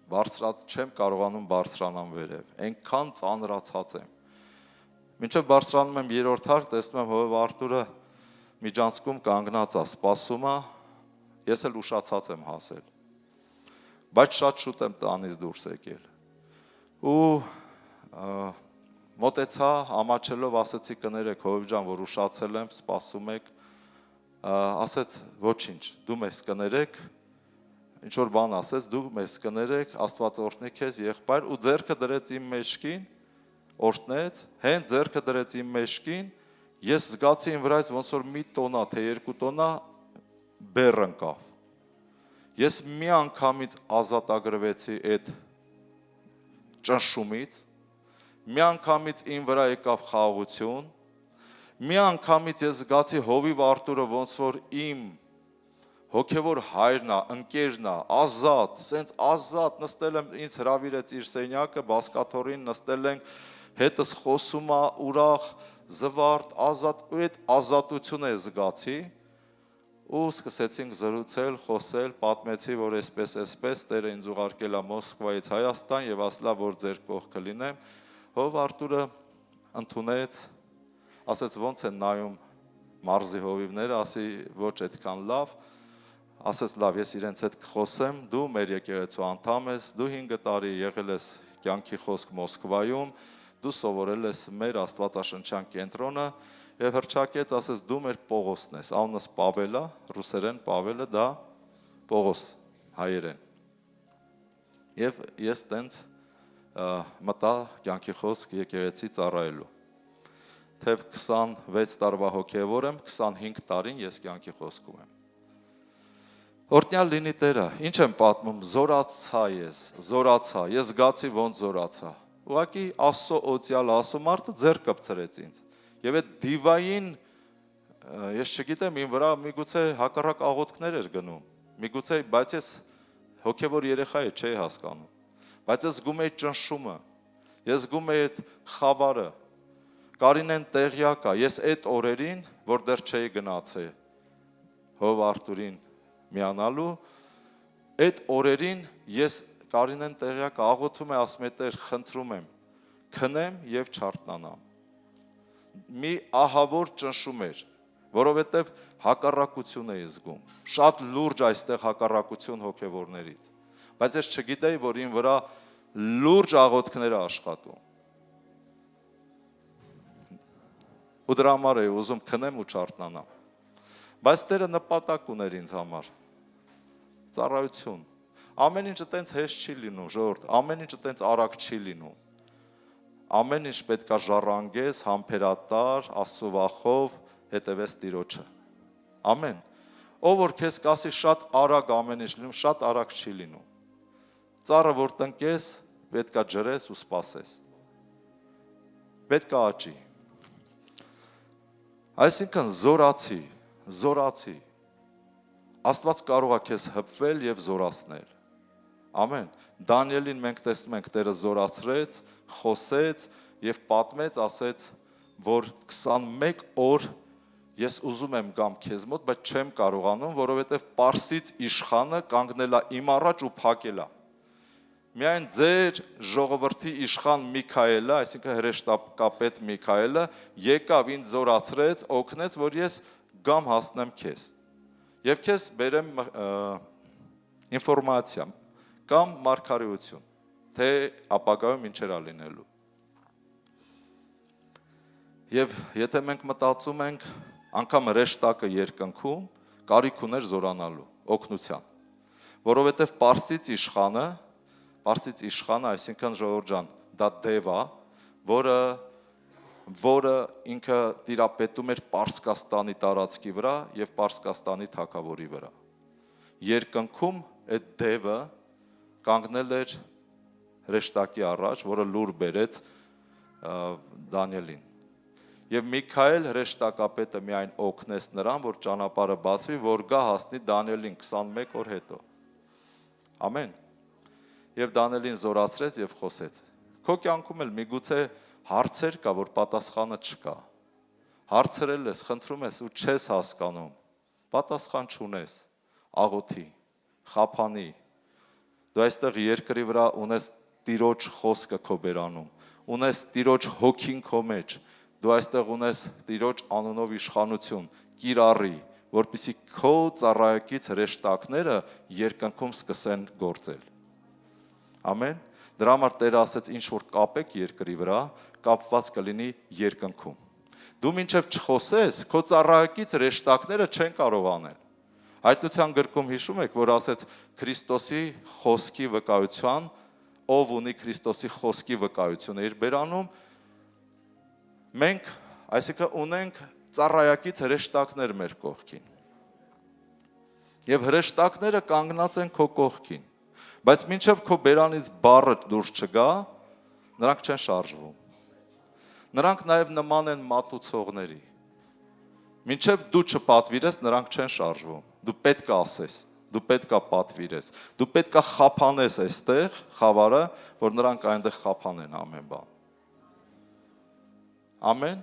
չեմ կարողանում բարձրանամ վերև, այնքան ծանրացած եմ։ Մինչև բարձրանում եմ 3-րդ հարկ, տեսնում եմ Հովև Արտուրը միջանցքում կանգնած է, սպասում է, ես էլ ուշացած եմ հասել։ Բայց շատ շուտ եմ տանից դուրս եկել։ Ու մոտեցա, ամաչելով ասեցի կներեք Հովև ջան, որ ուշացել եմ, սպասում եք, ասեց ոչինչ, դու մեզ կներեք, ինչ որ բան ասեց, դու մեզ կներեք, Աստված օրհնի քեզ եղբայր, ու ձեռքը դրեց իմ մեջքին, օրհնեց, հենց ձեռքը դրեց իմ մեջքին, ես զգացի իմ վրայից ոնց որ մի տոննա, թե 2 տոննա բեռ ընկավ։ Ես մի անգամից ազատագրվեցի այդ ճնշումից, մի անգամից իմ վրա եկավ խաղաղություն, Մի անգամից ես զգացի Հովիվ Արտուրը ոնց որ իմ հոգևոր հայրն է, ընկերն է, ազատ, սենց ազատ, նստել եմ, ինձ հրավիրեց իր սենյակը, բասկաթորին նստել ենք, հետս խոսում է, ուրախ, զվարթ, ազատ, ու այդ ազատությունը զգացի, ու սկսեցինք զրուցել, խոսել, պատմեցի, որ այսպես, Տերը ինձ ուղարկել է Մոսկվայից Հայաստան եւ ասլա, որ ձեր կողքը լինեմ, Հով Արտուրը ընդունեց, ասեց ոնց են նայում մարզի հովիվները, ասի ոչ այդքան լավ, ասեց լավ, ես իրենց հետ կխոսեմ, դու մեր եկեղեցու անդամ ես, դու 5 տարի եղել ես կյանքի խոսք Մոսկվայում, դու սովորել ես մեր Աստվածաշնչյան կենտրոնը եւ հրճակեց, ասեց դու մեր Պողոսն ես, անունս Պավել է, ռուսերեն Պավելը դա Պողոս հայերեն։ Եվ ես տենց մտա կյանքի խոսք եկեղեցի ծառայելու։ Թեև 26 տարվա հոգևոր եմ, 25 տարին ես կյանքի խոսքում եմ։ Օրհնյալ լինի Տերը, ինչ եմ պատմում, զորացա ես, ես զգացի ոնց զորացա։ Ուղղակի Աստծո օծյալ Աստծո մարդը ձեռ կպցրեց ինձ։ Եվ այդ դիվային, ես չգիտեմ, իմ վրա միգուցե հակառակ աղոթքներ էր գնում, միգուցե, բայց ես հոգևոր երեխա չէի հասկանում, բայց ես զգում էի ճնշումը, ես զգում էի այդ խավարը, Կարինեն տեղյակ է, ես այդ օրերին, որ դեռ չէի գնացել Հով Արտուրին միանալու, այդ օրերին ես Կարինեն տեղյակ աղոթում է, ասում է Տեր, խնդրում եմ, քնեմ եւ չարթնանամ։ Մի ահավոր ճնշում էր, որովհետեւ հակառակություն էի զգում։ Շատ լուրջ այստեղ հակառակություն հոգևորներից։ Բայց ես չգիտեի, որ ին վրա լուրջ աղոթքներ է աշխատում։ Ու դրա համար էի ուզում քնեմ ու չարթնանամ։ Բայց Տերը նպատակ ուներ ինձ համար։ Ծառայություն։ Ամեն ինչ այտենց հեշտ չի լինում, ժողովուրդ, ամեն ինչ այտենց արագ չի լինում։ Ամեն ինչ պետք է ժառանգես, համբերատար, Աստծո վախով, հետևես Տիրոջը։ Ամեն։ Ով որ քեզ կասի շատ արագ ամեն ինչ լինում, շատ արագ չի լինում։ Ծառը որ տնկես, պետք է ջրես ու սպասես։ Պետք է աճի։ Այսինքն զորացի։ Աստված կարող է քեզ հպվել եւ զորացնել։ Ամեն։ Դանիելին մենք տեսնում ենք Տերը զորացրեց, խոսեց եւ պատմեց, ասեց, որ 21 օր ես ուզում եմ գամ քեզ մոտ, բայց չեմ կարողանում, որովհետեւ Պարսից իշխանը կանգնել է իմ առաջ ու փակել է։ Միայն ձեր ժողովրդի իշխան Միքայելը, այսինքն հրեշտակապետ Միքայելը, եկավ ինձ զորացրեց, օգնեց, որ ես գամ հասնեմ քեզ։ Եվ քեզ բերեմ ինֆորմացիա կամ մարգարեություն, թե ապագայում ինչեր է լինելու։ Եվ եթե մենք մտածում ենք, անգամ հրեշտակը երկնքում կարիք ուներ զորանալու, օգնության, որովհետև Պարսից իշխանը, այսինքն ժողովուրդ ջան, դա դև է, որը ինքը տիրապետում էր Պարսկաստանի տարածքի վրա եւ Պարսկաստանի թագավորի վրա։ Երկնքում այդ դևը կանգնել էր հրեշտակի առաջ, որը լուր բերեց Դանիելին։ Եվ Միքայել հրեշտակապետը միայն օգնեց նրան, որ ճանապարհը բացվի, որ գա հասնի Դանիելին 21 օր հետո։ Ամեն։ Եվ Դանիելին զորացրեց եւ խոսեց։ Քո կյանքում էլ միգուցե հարցեր կա, որ պատասխանը չկա։ Հարցրել ես, խնդրում ես ու չես հասկանում։ Պատասխան չունես։ Աղոթի, խափանի։ Դու այստեղ երկրի վրա ունես Տիրոջ խոսքը քո բերանում, ունես Տիրոջ հոգին քո մեջ, դու այստեղ ունես Տիրոջ անունով իշխանություն, կիրառի, որպեսզի քո ծառայակից հրեշտակները երկնքում սկսեն գործել։ Ամեն։ Դրա համար Տերը ասեց, ինչ որ կապեք երկրի վրա, կապված կլինի երկնքում։ Դու մինչև չխոսես, քո ծառայակից հրեշտակները չեն կարող անել։ Հայտնության գրքում հիշում եք, որ ասեց Քրիստոսի խոսքի վկայության, ով ունի Քրիստոսի խոսքի վկայությունը իր բերանում, մենք, այսինքն ունենք ծառայակից հրեշտակներ մեր կողքին։ Եվ հրեշտակները կանգնած են քո կողքին, բայց մինչև քո բերանից բառը դուրս չգա, նրանք չեն շարժվում։ Նրանք նաև նման են մատուցողների, Մինչև դու չպատվիրես, նրանք չեն շարժվում։ Դու պետք է ասես, դու պետք է պատվիրես, դու պետք է խափանես այստեղ խավարը, որ նրանք այնտեղ խափանեն ամեն բան։ Ամեն։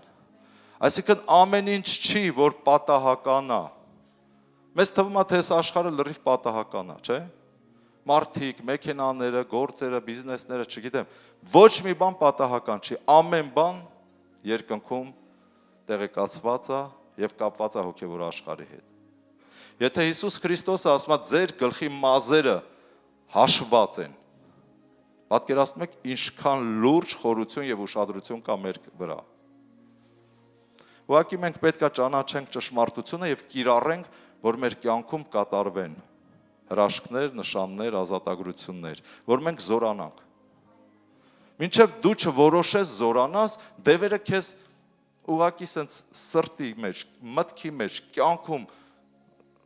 Այսինքն ամեն ինչ չի, որ պատահական է։ Մեզ թվում է, թե այս աշխարհը լրիվ պատահական է, չէ՞։ Մարդիկ, մեքենաները, գործերը, բիզնեսները, չգիտեմ, ոչ մի բան պատահական չի։ Ամեն բան երկնքում տեղեկացված է եւ կապված է հոգեվոր աշխարհի հետ։ Եթե Հիսուս Քրիստոսը ասում է, ձեր գլխի մազերը հաշված են, պատկերացնում եք ինչքան լուրջ խորություն եւ ուշադրություն կա մեր վրա։ Ուղղակի մենք պետք է ճանաչենք ճշմարտությունը եւ կիրառենք, որ մեր կյանքում կատարվեն հրաշքներ, նշաններ, ազատագրություններ, որ մենք զորանանք։ Մինչև դու չորոշես զորանաս, դևերը քեզ ուղղակի սենց սրտի մեջ, մտքի մեջ, կյանքում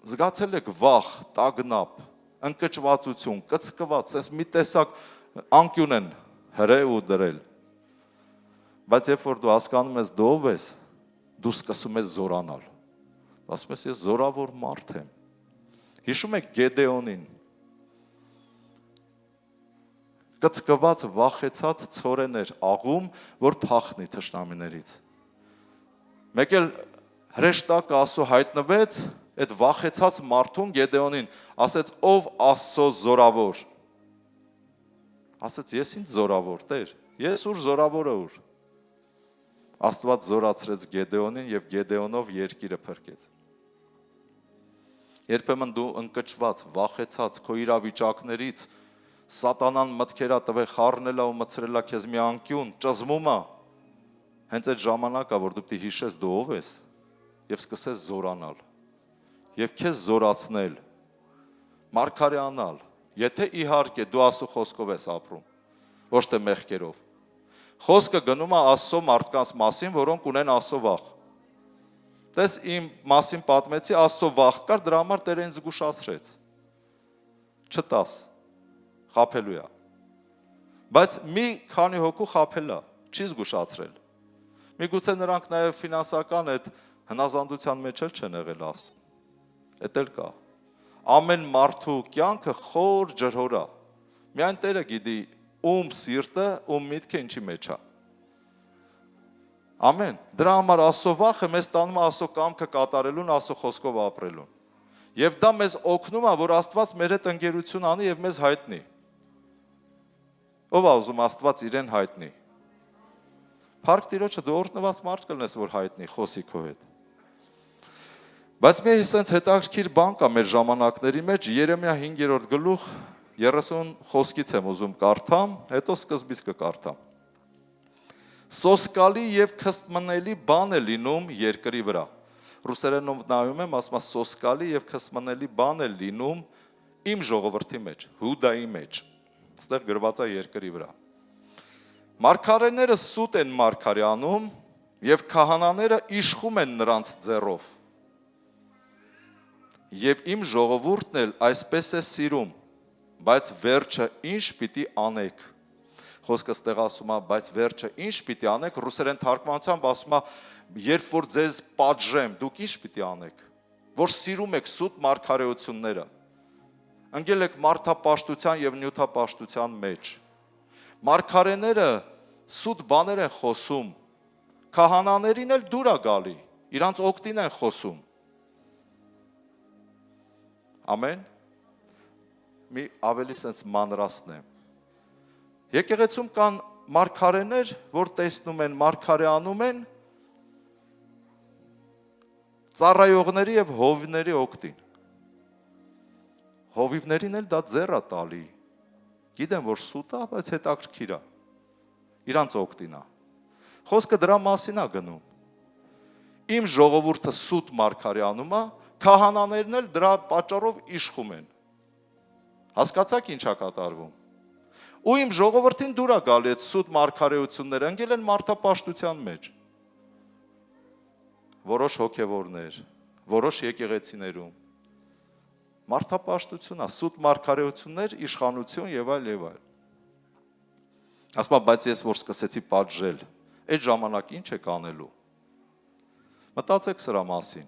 զգացել եք վախ, տագնապ, ընկճվածություն, կծկված, սենց մի տեսակ անկյուն են հրել ու դրել։ Բայց երբ որ դու հասկանում ես դու ով ես, դու սկսում ես զորանալ։ Ասում ես, ես զորավոր մարդ եմ։ Հիշում եք Գեդեոնին, կծկված, վախեցած ցորեն էր աղում, որ փախնի թշնամիներից։ Մեկ էլ հրեշտակը Աստծո հայտնվեց, այդ վախեցած մարդուն Գեդեոնին, ասեց, ով Աստծո զորավոր։ Ասեց, ես ինչ զորավոր, Տեր, ես ուր զորավորը ուր։ Աստված զորացրեց Գեդեոնին եւ Գեդեոնով երկիրը փրկեց։ Երբեմն դու ընկճված, վախեցած քո իրավիճակներից սատանան մտքերա տվե խառնելա ու մցրելա քեզ մի անկյուն, ճզմում է։ Հենց այդ ժամանակա, որ դու պիտի հիշես դու ով ես եւ սկսես զորանալ եւ քեզ զորացնել, մարգարեանալ, եթե իհարկե դու Աստծո խոսքով ես ապրում, ոչ թե մեղքերով։ Խոսքը գնում է Աստծո մարդկանց մասին, որոնք ունեն Աստծո վախ։ Տես իմ մասին պատմեցի, Աստծո վախ կար, դրա համար Տերը ինձ զգուշացրեց։ Չտաս, խաբելու է։ Բայց մի քանի հոգու խաբել է, չի զգուշացրել։ Միգուցե նրանք նաև ֆինանսական այդ հնազանդության մեջ էլ չեն եղել Աստծո։ Էդ էլ կա։ Ամեն մարդու կյանքը խոր ջրհոր է։ Միայն Տերը գիտի ում սիրտը, ում միտքը ինչի մեջ է։ Ամեն։ Դրա համար Աստծո վախը մեզ տանում է Աստծո կամքը կատարելուն, Աստծո խոսքով ապրելուն։ Եվ դա մեզ օգնում է, որ Աստված մեր հետ ընկերություն անի եւ մեզ հայտնի։ Ով է ուզում Աստված իրեն հայտնի։ Փառք Տիրոջը, դու օրհնված մարդ կլնես, որ հայտնի խոսի քո հետ։ Բայց մի այսպես հետաքրքիր բան կա մեր ժամանակների մեջ, Երեմիա 5-րդ գլուխ 30 խոսքից եմ ուզում կարդամ, հետո սկզբից կկարդամ։ Սոսկալի եւ քստմնելի բան է լինում երկրի վրա։ Ռուսերենով նայում եմ, ասում է սոսկալի եւ քստմնելի բան է լինում իմ ժողովրդի մեջ, Հուդայի մեջ։ Այստեղ գրված է երկրի վրա։ Մարգարեները սուտ են մարգարեանում եւ քահանաները իշխում են նրանց ձեռով։ Եվ իմ ժողովուրդն էլ այսպես է սիրում, բայց վերջը ինչ պիտի անեք։ Խոսքը ստեղ ասում է, բայց վերջը ինչ պիտի անեք, ռուսերեն թարգմանությամբ ասում է, երբ որ ձեզ պատժեմ, դուք ինչ պիտի անեք, որ սիրում եք սուտ մարգարեությունները, ընկել եք մարդապաշտության եւ նյութապաշտության մեջ։ Մարգարեները սուտ բաներ են խոսում, քահանաներին էլ դուր է գալի, իրանց օգտին են խոսում։ Ամեն։ Մի ավելի սենց մանրացնեմ։ Եկեղեցում կան մարգարեներ, որ տեսնում են, մարգարեանում են ծառայողների եւ հովիվների օգտին։ Հովիվներին էլ դա ձեռ է տալի։ Գիտեմ, որ սուտ է, բայց հետաքրքիր է։ Իրանց օգտին է։ Խոսքը դրա մասին է գնում։ Իմ ժողովուրդը սուտ մարգարեանում է, քահանաներն էլ դրա պատճառով իշխում են։ Հասկացաք ինչ է կատարվում։ Ու իմ ժողովրդին դուր է գալի այդ սուտ մարգարեությունները, ընկել են մարդապաշտության մեջ։ Որոշ հոգևորներ, որոշ եկեղեցիներում մարդապաշտություն է, սուտ մարգարեություններ, իշխանություն եւ այլ եւ այլ։ Ասում եմ, բայց ես որ սկսեցի պատժել, այդ ժամանակ ինչ եք անելու։ Մտածեք սրա մասին։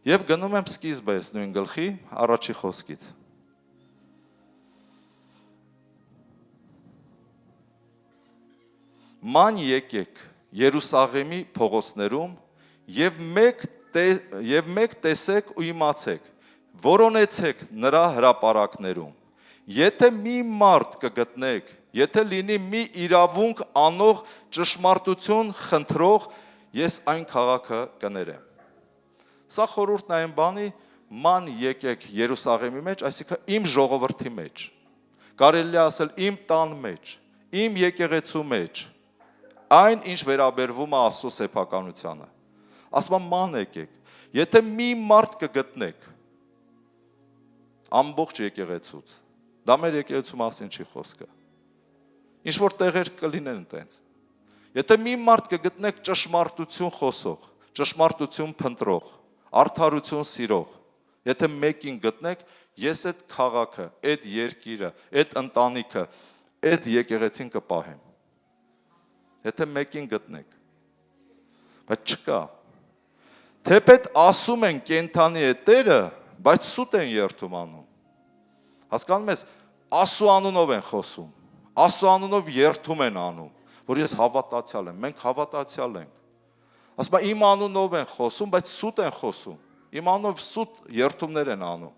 Եվ գնում եմ սկիզբը այս նույն գլխի առաջի խոսքից։ Ման եկեք Երուսաղեմի փողոցներում եւ մեկ տեսեք ու իմացեք, որոնեցեք նրա հրապարակներում։ Եթե մի մարդ կգտնեք, եթե լինի մի իրավունք անող ճշմարտություն խնդրող, ես այն քաղաքը կներեմ։ Սա խորհուրդն այն բանի, ման եկեք Երուսաղեմի մեջ, այսինքն իմ ժողովրդի մեջ։ Կարելի է ասել իմ տան մեջ, իմ եկեղեցու մեջ, այն ինչ վերաբերվում է Աստծո սեփականությանը։ Ասում ման եկեք, եթե մի մարդ կգտնեք ամբողջ եկեղեցուց, դա մեր եկեղեցու մասին չի խոսքը։ Ինչ որ տեղեր կլինեն տենց։ Եթե մի մարդ կգտնեք ճշմարտություն խոսող, ճշմարտություն փնտրող, արդարություն սիրող, եթե մեկին գտնեք, ես այդ քաղաքը, այդ երկիրը, այդ ընտանիքը, այդ եկեղեցին կպահեմ։ Եթե մեկին գտնեք, բայց չկա։ Թեպետ ասում են կենթանի է Տերը, բայց սուտ են երթում անում։ Հասկանում ես, Աստծո անունով են խոսում, Աստծո անունով երթում են անում, որ ես հավատացյալ եմ, մենք հավատացյալ ենք։ Ասում եմ իմ անունով են խոսում, բայց սուտ են խոսում, իմ անունով սուտ երթումներ են անում։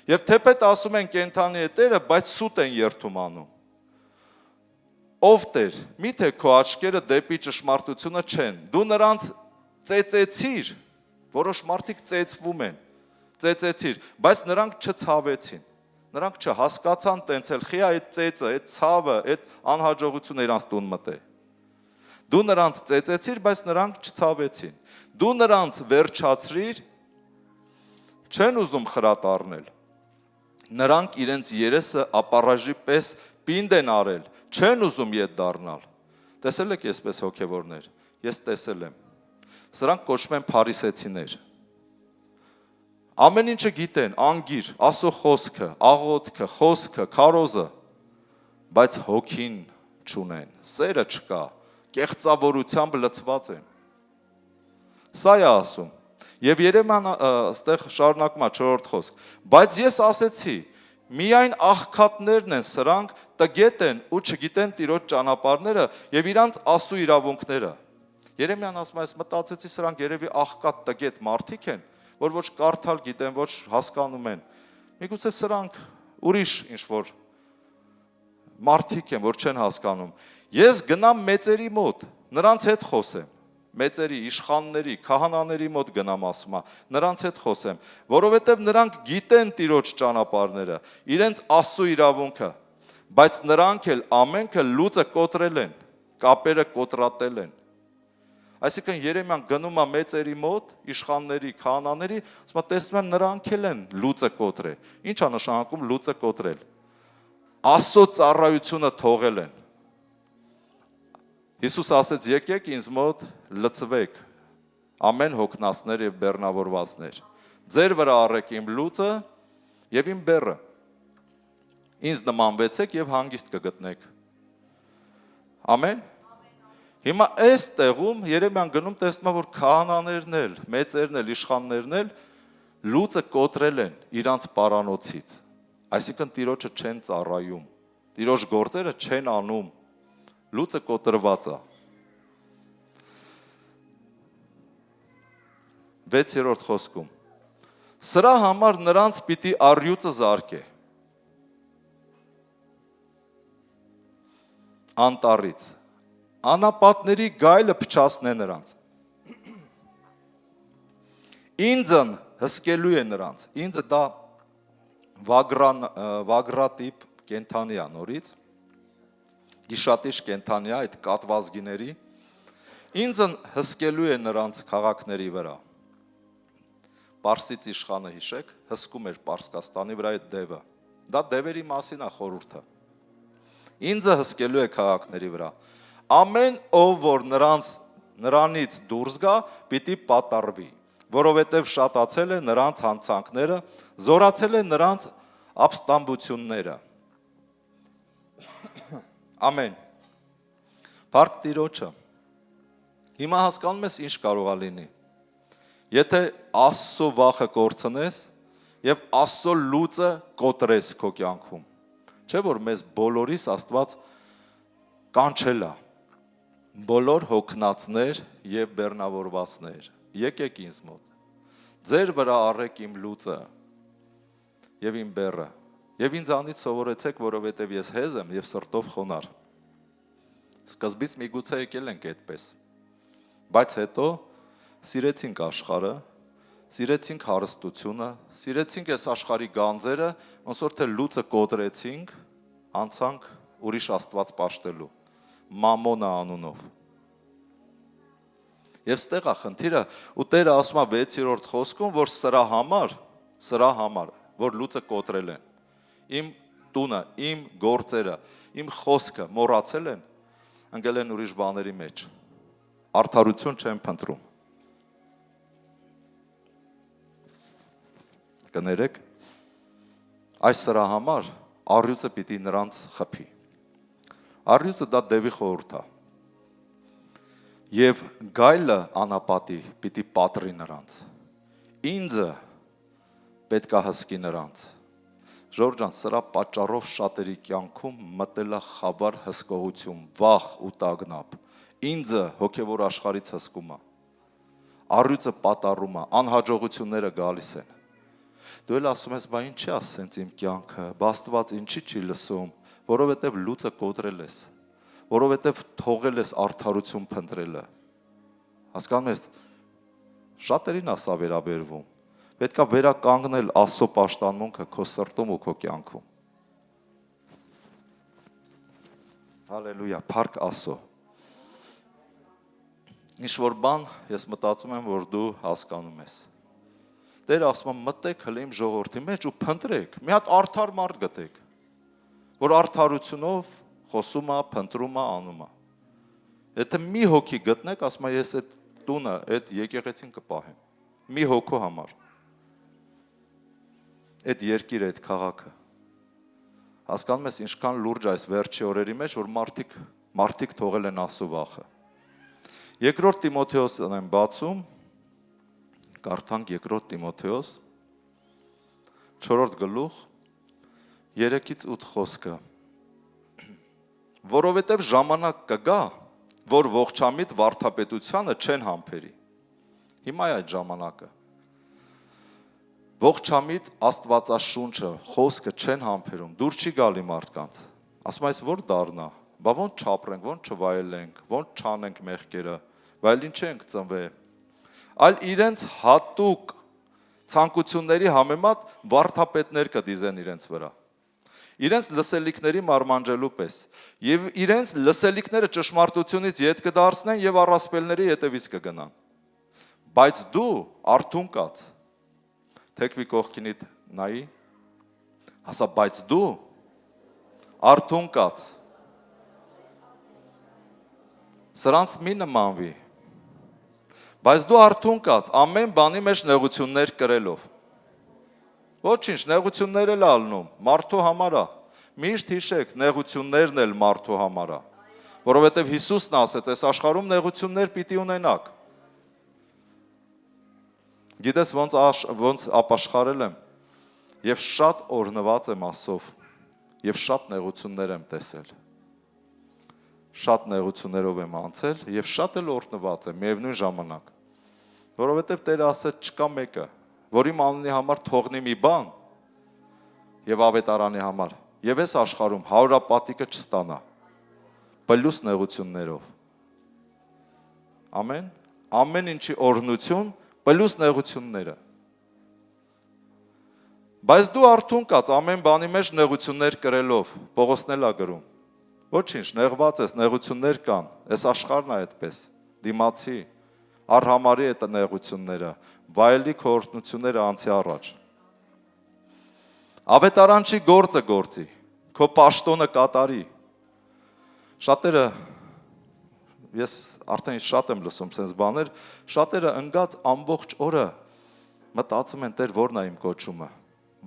Եվ թեպետ ասում են կենթանի է Տերը, բայց սուտ են երթում անում։ Ով Տեր, միթե քո աչքերը դեպի ճշմարտությունը չեն, դու նրանց ծեծեցիր, որոշ մարդիկ ծեծվում են, ծեծեցիր, բայց նրանք չցավեցին, նրանք չհասկացան տենցել, խի այդ ծեծը, այդ ցավը, այդ անհաջողությունը իրանց տուն մտե։ Դու նրանց ծեծեցիր, բայց նրանք չցավեցին, դու նրանց վերջացրիր, չեն ուզում խրատ առնել, նրանք իրենց երեսը ապարաժի պես պինդ են արել, չեն ուզում ետ դառնալ։ Տեսել եք այսպես հոգևորներ, ես տեսել եմ, սրանք կոչվում են փարիսեցիներ։ Ամեն ինչը գիտեն, անգիր, Աստծո խոսքը, աղոթքը, խոսքը, քարոզը, բայց հոգին չունեն, սերը չկա, կեղծավորությամբ լցված են։ Սա է ասում։ Եվ Երեմիան այստեղ շարունակում է 4-րդ խոսք։ Բայց ես ասեցի, միայն աղքատներն են սրանք, տգետ են ու չգիտեն Տիրոջ ճանապարհները եւ իրանց Աստծո իրավունքները։ Երեմիան ասում է, ես մտածեցի սրանք երևի աղքատ տգետ մարդիկ են, որ ոչ կարդալ գիտեն, ոչ հասկանում են։ Միգուցե սրանք ուրիշ ինչ-որ մարդիկ են, որ չեն հասկանում։ Ես գնամ մեծերի մոտ, նրանց հետ խոսեմ, մեծերի, իշխանների, քահանաների մոտ գնամ ասում է, նրանց հետ խոսեմ, որովհետև նրանք գիտեն Տիրոջ ճանապարհները, իրենց Աստծո իրավունքը, բայց նրանք էլ ամենքը լուծը կոտրել են, կապերը կոտրատել են։ Այսինքն Երեմիան գնում է մեծերի մոտ, իշխանների, քահանաների, ասում է, տեսնում եմ նրանք էլ են լուծը կոտրել։ Ինչ է նշանակում լուծը կոտրել։ Աստծո ծառայությունը թողել են։ Հիսուս ասեց, եկեք ինձ մոտ լցվեք, ամեն հոգնածներ եւ բեռնավորվածներ։ Ձեր վրա առեք իմ լուծը եւ իմ բեռը։ Ինձ նմանվեցեք եւ հանգիստ կգտնեք։ Ամեն։ Հիմա այս տեղում Երեմիան գնում տեսնում է, որ քահանաներն էլ, մեծերն էլ, իշխաններն էլ լուծը կոտրել են իրանց պարանոցից։ Այսինքն Տիրոջը չեն ծառայում, Տիրոջ գործերը չեն անում, լուծը կոտրված է։ 6-րդ խոսքում։ Սրա համար նրանց պիտի առյուծը զարկե։ Անտառից։ Անապատների գայլը փչացնե նրանց։ Ինձն հսկելու է նրանց։ Ինձը դա վագրատիպ կենթանի է նորից։ Գիշատիչ կենթանի է այդ կատվազգիների։ Ինձն հսկելու է նրանց քաղաքների վրա։ Պարսից իշխանը հիշեք, հսկում էր Պարսկաստանի վրա այդ դևը։ Դա դևերի մասին է խորհուրդը։ Ինձը հսկելու է քաղաքների վրա։ Ամեն ով որ նրանից դուրս գա, պիտի պատառվի, որովհետև շատացել է նրանց հանցանքները, զորացել է նրանց ապստամբությունները։ Ամեն։ Փառք Տիրոջը։ Հիմա հասկանում ես ինչ կարող է լինի։ Եթե Աստծո վախը կորցնես եւ Աստծո լուծը կոտրես քո կյանքում։ Չէ՞ որ մեզ բոլորիս Աստված կանչել է։ Բոլոր հոգնածներ եւ բեռնավորվածներ, եկեք ինձ մոտ։ Ձեր վրա առեք իմ լուծը եւ իմ բեռը։ Եվ ինձանից սովորեցեք, որովհետեւ ես հեզ եմ եւ սրտով խոնար։ Սկզբից միգուցե եկել ենք այդպես։ Բայց հետո սիրեցինք աշխարհը, սիրեցինք հարստությունը, սիրեցինք այս աշխարհի գանձերը, ոնց որ թե լուծը կոտրեցինք, անցանք ուրիշ Աստված պաշտելու, Մամոնա անունով։ Եվ ստեղ է խնդիրը, ու Տերը ասում է 6-րդ խոսքում, որ սրա համար, որ լուծը կոտրել են։ Իմ տունը, իմ գործերը, իմ խոսքը մոռացել են, ընկել են ուրիշ բաների մեջ։ Արդարություն չեն փնտրում։ Կներեք, այս սրա համար առյուծը պիտի նրանց խփի։ Առյուծը դա դևի խորհուրդ է։ Եվ գայլը անապատի պիտի պատռի նրանց։ Ինձը պետք է հսկի նրանց։ Ժորժան, սրա պատճառով շատերի կյանքում մտել է խավար հսկողություն, վախ ու տագնապ։ Ինձը հոգևոր աշխարհից հսկում է։ Առյուծը պատառում է, անհաջողությունները գալիս են։ Դու էլ ասում ես, բա ինչի՞ է սենց իմ կյանքը, բա Աստված ինչի՞ չի լսում, որովհետև լուծը կոտրել ես, որովհետև թողել ես արդարություն փնտրելը։ Հասկանում ես, շատերին է սա վերաբերվում։ Պետք է վերականգնել Աստծո պաշտամունքը քո սրտում ու քո կյանքում։ Հալելույա, փառք Աստծո։ Ինչ որ բան, ես մտածում եմ, որ դու հասկանում ես։ Տերը ասում է, մտեք հլը իմ ժողովրդի մեջ ու փնտրեք, մի հատ արդար մարդ գտեք, որ արդարությունով խոսում է, փնտրում է, անում է։ Եթե մի հոգի գտնեք, ասում է, ես այդ տունը, այդ եկեղեցին կպահեմ, մի հոգու համար, այդ երկիրը, այդ քաղաքը։ Հասկանում ես, ինչքան լուրջ այս վերջի օրերի մեջ, որ մարդիկ թողել են Աստծո վախը։ Երկրորդ Տիմոթեոսն եմ բացում, կարդանք երկրորդ Տիմոթեոս, 4-րդ գլուխ, 3-ից 8 խոսքը։ Որովհետև ժամանակ կգա, որ ողջամիտ վարդապետությանը չեն համբերի։ Հիմա է այդ ժամանակը։ Ողջամիտ Աստվածաշունչը, խոսքը չեն համբերում, դուր չի գալի մարդկանց։ Ասում այս որ դառնա, բա ոնց չապրենք, ոնց չվայելենք, ոնց չանենք մեղքերը, վայելին չենք ծնվե։ Այլ իրենց հատուկ ցանկությունների համեմատ վարդապետներ կդիզեն իրենց վրա։ Իրենց լսելիքների մարմանջելու պես եւ իրենց լսելիքները ճշմարտությունից ետ կդարձնեն եւ առասպելների ետևից կգնան։ Բայց դու արթուն կաց։ Թեքվի կողքինիդ նայի։ Ասա, բայց դու արթուն կաց։ Սրանց մի նմանվի։ Բայց դու արթուն կաց, ամեն բանի մեջ նեղություններ կրելով։ Ոչինչ, նեղություններ էլ ալնում, մարդու համար է։ Միշտ հիշեք, նեղություններն էլ մարդու համար է։ Որովհետև Հիսուսն ասեց, այս աշխարհում նեղություններ պիտի ունենաք։ Գիտես ոնց ապաշխարել եմ եւ շատ օրհնված եմ Աստծով եւ շատ նեղություններ եմ տեսել։ Շատ նեղություններով եմ անցել եւ շատ էլ օրհնված եմ միևնույն ժամանակ։ Որովհետեւ Տերը ասեց չկա մեկը, որ իմ անունի համար թողնի մի բան եւ ավետարանի համար եւ այս աշխարհում հարուրապատիկը չստանա պլյուս նեղություններով։ Ամեն։ Ամեն ինչի օրհնություն պլյուս նեղությունները։ Բայց դու արթուն կաց ամեն բանի մեջ նեղություններ կրելով, Պողոսն էլ է գրում։ Ոչինչ, նեղված ես, նեղություններ կան, այս աշխարհն է այդպես, դիմացի, արհամարի այդ նեղությունները, վայելի քորտնությունները անցի առաջ։ Ավետարանչի գործը գործի, քո պաշտոնը կատարի։ Շատերը, ես արդեն շատ եմ լսում սենց բաներ, շատերը ընկած ամբողջ օրը մտածում են, Տեր, որն է իմ կոչումը,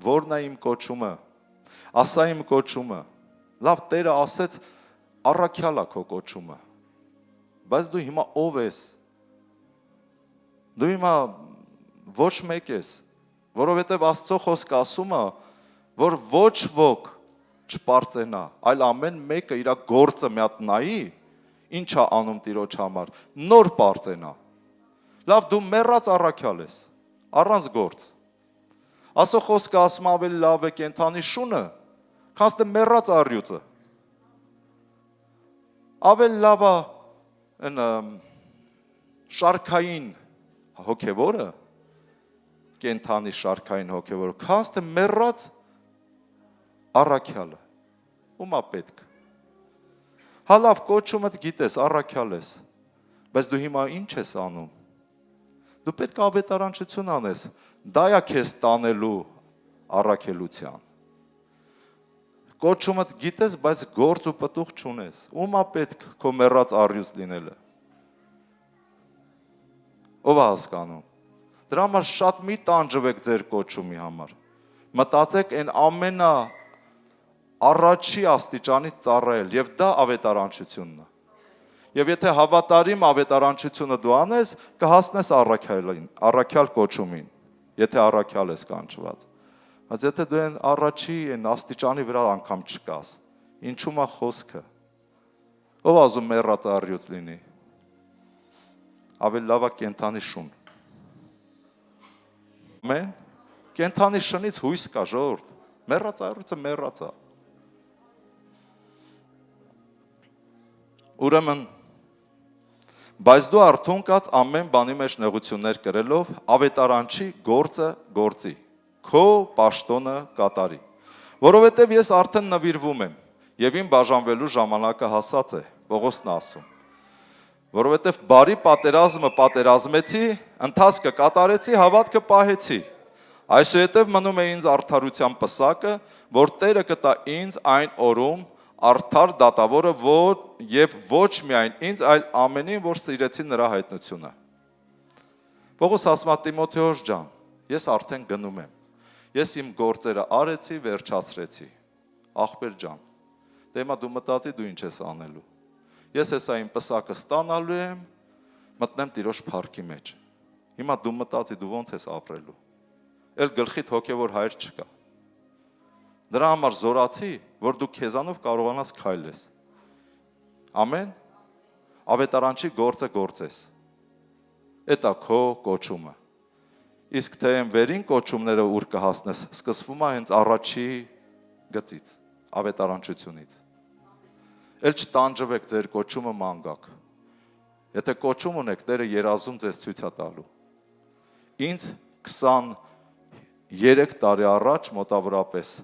որն է իմ կոչումը, ասա իմ կոչումը, լավ Տերը ասեց, առաքյալ է քո կոչումը, բայց դու հիմա ով ես, Դու հիմա ոչ մեկ ես, որովհետև Աստծո խոսքը ասում է, որ ոչ ոք չպարծենա, այլ ամեն մեկը իր գործը մի հատ նայի, ինչ է անում Տիրոջ համար, նոր պարծենա։ Լավ, դու մեռած առաքյալ ես, առանց գործ։ Աստծո խոսքը ասում ավելի լավ է կենդանի շունը, քան դե մեռած առյուծը։ Ավելի լավ է այն շարքային հոգևորը, կենդանի շարքային հոգևորը, քան դե մեռած առաքյալը։ Ումա պետք։ Հա լավ, կոչումդ գիտես, առաքյալ ես, բայց դու հիմա ինչ ես անում։ Դու պետք է ավետարանչություն անես, դա է քեզ տանելու առաքելության։ Կոչումդ գիտես, բայց գործ ու պտուղ չունես։ Ումա պետք քո մեռած առյուծ լինելը։ Ով է հասկանում։ Դրա համար շատ մի տանջվեք ձեր կոչումի համար։ Մտածեք այն ամենա առաջի աստիճանից ծառայել, եւ դա ավետարանչությունն է։ Եվ եթե հավատարիմ ավետարանչությունը դու անես, կհասնես առաքյալ կոչումին, եթե առաքյալ ես կանչված։ Բայց եթե դու այն առաջի այն աստիճանի վրա անգամ չկաս, ինչու՞ է խոսքը։ Ով ասում մեռած առյուծ լինի։ Ավելի լավ է կենդանի շուն։ Ամեն կենդանի շնից հույս կա, ժողովուրդ։ Մեռած առյուծը մեռած է։ Ուրեմն բայց դու արթուն կաց ամեն բանի մեջ նեղություններ կրելով ավետարանչի գործը գործի, քո պաշտոնը կատարի, որովհետև ես արդեն նվիրվում եմ եւ իմ բաժանվելու ժամանակը հասած է, Պողոսն ասում, որովհետև բարի պատերազմը պատերազմեցի, ընթացքը կատարեցի, հավատքը պահեցի, այսուհետև մնում է ինձ արդարության պսակը, որ Տերը կտա ինձ այն օրում արդար դատավորը եւ ոչ միայն ինձ, այլ ամենին, որ սիրեցի նրա հայտնությունը։ Պողոս ասում է Տիմոթեոս ջան, ես արդեն գնում եմ։ Ես իմ գործերը արեցի, վերջացրեցի։ Աղբեր ջան, դե հիմա դու մտածի դու ինչ ես անելու։ Ես հեսա իմ պսակը ստանալու եմ, մտնեմ Տիրոջ փառքի մեջ։ Հիմա դու մտածի դու ոնց ես ապրելու։ Էլ գլխիդ հոգևոր հայր չկա։ Դրա համար զորացի, որ դու քեզանով կարողանաս քայլես։ Ամեն ավետարանչի գործը գործես։ Էտա քո կոչումը։ Իսկ թե վերին կոչումները ուր կհասնես, սկսվում է հենց առաջի գծից, ավետարանչությունից։ Էլ չտանջվեք ձեր կոչումը մանգակ։ Եթե կոչում ունեք, Տերը երազում ձեզ ցույց է տալու։ Ինձ 23 տարի առաջ մոտավորապես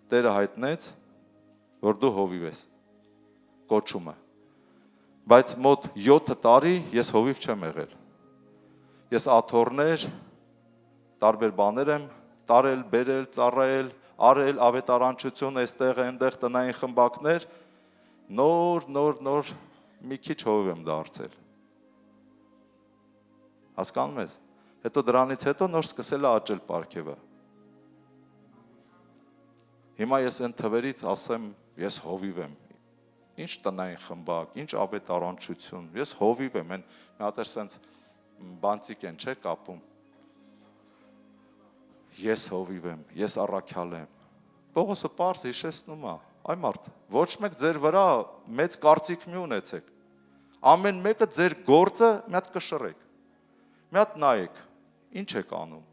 Տերը հայտնեց, որ դու հովիվ ես, կոչումը, բայց մոտ 7 տարի ես հովիվ չեմ եղել, ես աթոռներ, տարբեր բաներ եմ տարել, բերել, ծառայել, արել, ավետարանչություն, այստեղ այնտեղ տնային խմբակներ, նոր մի քիչ հովիվ եմ դարձել, հասկանում ես, հետո դրանից հետո նոր սկսել է աճել պարգևը, հիմա ես այն թվերից ասեմ, ես հովիվ եմ, ինչ տնային խմբակ, ինչ ավետարանչություն, ես հովիվ եմ, մի հատ էր սենց բանցիկ են, չէ կապում, ես հովիվ եմ, ես առաքյալ եմ, Պողոսը պարզ հիշեցնում է, այ մարդ, ոչ մեկ ձեր վրա մեծ կարծիք մի ունեցեք, ամեն մեկը ձեր գործը մի հատ կշռեք, մի հատ նայեք, ինչ եք անում,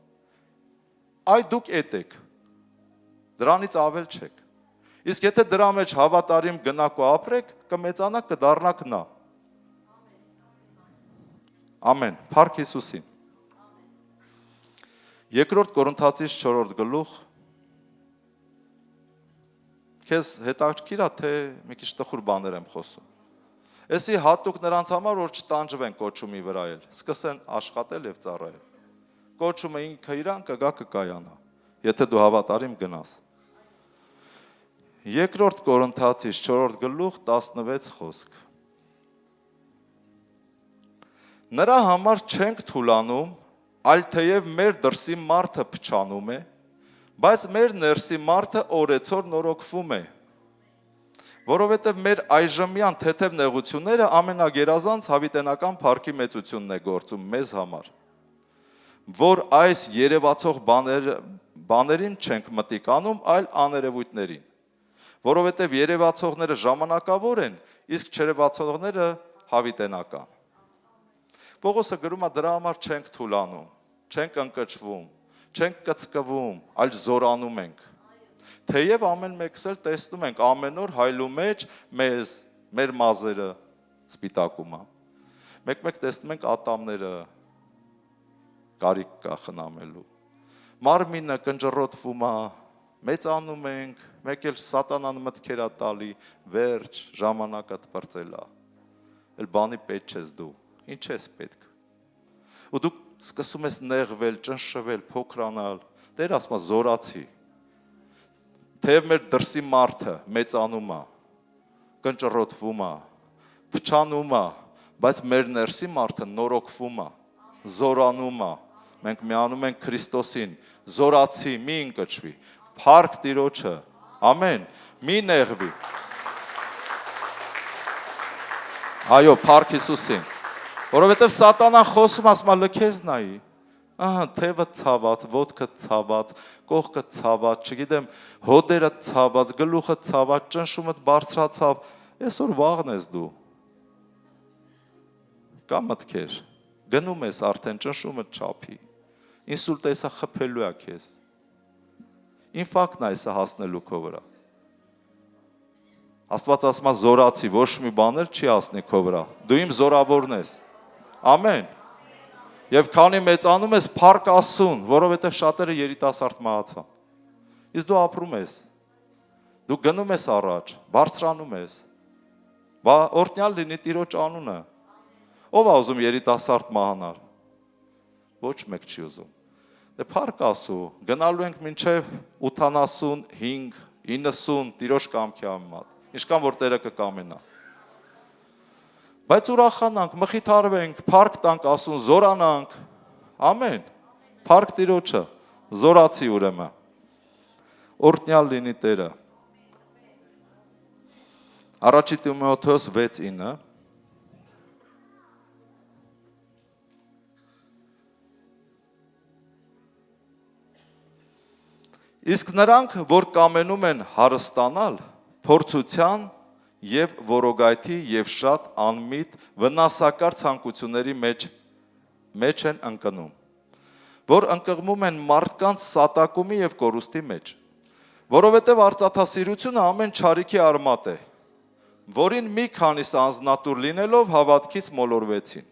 այ դուք էդ եք, դրանից ավել չեք, իսկ եթե դրա մեջ հավատարիմ գնաք ու ապրեք, կմեծանաք, կդառնաք նա, ամեն, փառք Հիսուսին, երկրորդ Կորինթացիս 4 գլուխ, քեզ հետաքրքիր է, թե մի քիչ տխուր բաներ եմ խոսում, էսի հատուկ նրանց համար, որ չտանջվեն կոչումի վրա էլ, սկսեն աշխատել և ծառայել, կոչումը ինքը իրան կգա կկայանա, եթե դու հավատարիմ գնաս, Երկրորդ Կորինթացիս 4 գլուխ 16 խոսք Նրա համար չենք թուլանում, այլ թեև մեր դրսի մարդը փչանում է, բայց մեր ներսի մարդը օրեցօր նորոգվում է, որովհետև մեր այժմյան թեթև նեղությունները ամենագերազանց հավիտենական փառքի մեծությունն է գործում մեզ համար, որ այս երևացող բաներին չենք մտիկ անում, այլ աներևույթներին, որովհետև երևացողները ժամանակավոր են, իսկ չերևացողները հավիտենական։ Պողոսը գրում է դրա համար չենք թուլանում, չենք ընկճվում, չենք կծկվում, այլ զորանում ենք։ Թեև ամեն մեկս էլ տեսնում ենք ամեն օր հայլու մեջ մեր մազերը սպիտակում է։ Մեկ-մեկ տեսնում ենք ատամները կարիք կա խնամելու։ Մարմինը կնճռոտվում է, մեծանում ենք, մեկ էլ սատանան մտքեր է տալի, վերջ, ժամանակը տպրծել է։ Էլ բանի պետք չես դու, ինչ ես պետք։ Ու դու սկսում ես նեղվել, ճնշվել, փոքրանալ, Տեր ասում է զորացի։ Թեև մեր դրսի մարդը մեծանում է, կնճռոտվում է, փչանում է, բայց մեր ներսի մարդը նորոգվում է, զորանում է։ Մենք միանում ենք Քրիստոսին, զորացի, մի ընկճվի, փառք Տիրոջը, ամեն, մի նեղվի։ Այո, փառք Հիսուսին, որովհետև սատանան խոսում ասում է լքես նայի, թևը ցաված, ոտքը ցաված, կողքը ցաված, չգիտեմ, հոդերը ցաված, գլուխը ցաված, ճնշումդ բարձրացավ, այսօր վաղն ես դու։ Կա մտքեր, գնում ես արդեն ճնշումը չափի, ինսուլտ էսա խփելու է քեզ, ինֆակտն է էսա հասնելու քո վրա։ Աստված ասում է զորացի, ոչ մի բան էլ չի հասնի քո վրա, դու իմ զորավորն ես, ամեն։ Եվ քանի մեծանում ես փառք Աստծուն, որովհետև շատերը երիտասարդ մահացան, իսկ դու ապրում ես, դու գնում ես առաջ, բարձրանում ես, օրհնյալ լինի Տիրոջ անունը։ Ով է ուզում երիտասարդ մահանալ։ Ոչ մեկ չի ուզում։ Դե փառք Աստծո, գնալու ենք մինչև 85, 90 Տիրոջ կամքի համեմատ։ Ինչքան որ Տերը կկամենա։ Բայց ուրախանանք, մխիթարվենք, փառք տանք Աստծուն, զորանանք։ Ամեն։ Փառք Տիրոջը, զորացի ուրեմն։ Օրհնյալ լինի Տերը։ Առաջի Տիմոթեոս 6:9 Իսկ նրանք, որ կամենում են հարստանալ, փորձության և որոգայթի և շատ անմիտ վնասակար ցանկությունների մեջ են ընկնում, որ ընկղմում են մարդկանց սատակումի և կորուստի մեջ, որովհետև արծաթասիրությունը ամեն չարիքի արմատ է, որին մի քանիս անձնատուր լինելով հավատքից մոլորվեցին,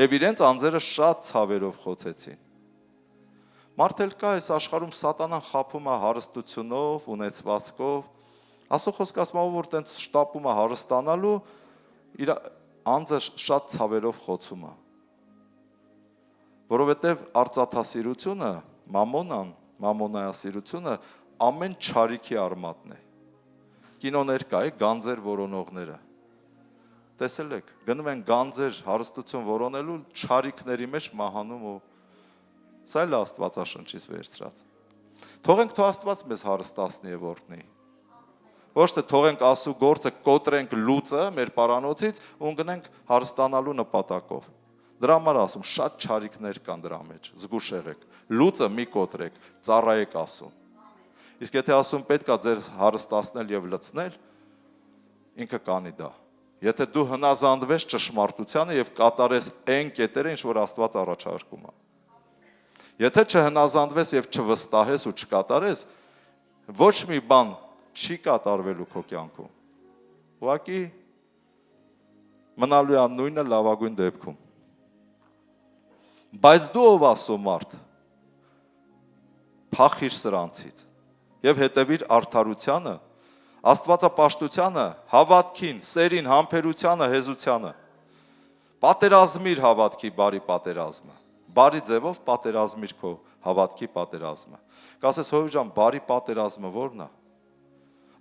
և իրենց անձերը շատ ցավերով խոցեցին։ Մարդ էլ կա այս աշխարհում սատանան խաբում է հարստությունով, ունեցվածքով, Աստծո խոսքը ասում է, որ տենց շտապում է հարստանալու, իր անձը շատ ցավերով խոցում է։ Որովհետև արծաթասիրությունը, մամոնայասիրությունը ամեն չարիքի արմատն է։ Կինոներ կա, գանձեր որոնողները։ Տեսել եք, գնում են գանձեր հարստություն որոնելու, չարիքների մեջ մահանում ու սա էլ Աստվածաշնչից վերցրած։ Թողենք թող Աստված մեզ հարստացնի եւ օրհնի։ Ոչ թե թողենք Աստծո գործը կոտրենք լուծը մեր պարանոցից ու գնենք հարստանալու նպատակով։ Դրա համար ասում, շատ չարիքներ կան դրա մեջ, զգուշ եղեք։ Լուծը մի կոտրեք, ծառայեք Աստծուն։ Իսկ եթե Աստծուն պետք է ձեր հարստացնել եւ լցնել, ինքը կանի դա։ Եթե դու հնազանդվես ճշմարտությանը եւ կատարես այն կետերը, ինչ որ Աստված առաջարկում է։ Եթե չհնազանդվես եւ չվստահես ու չկատարես, ոչ մի բան չի կատարվելու քո կյանքում։ Ուղղակի մնալու է նույնը լավագույն դեպքում։ Բայց դու ով Աստծո մարդ, փախիր սրանցից եւ հետևիր արդարությանը, աստվածապաշտությանը, հավատքին, սերին, համբերությանը, հեզությանը։ Պատերազմիր հավատքի բարի պատերազմը։ Բարի ձևով պատերազմիր քո հավատքի պատերազմը։ Կասես հոյ ջան, բարի պատերազմը ո՞րն է։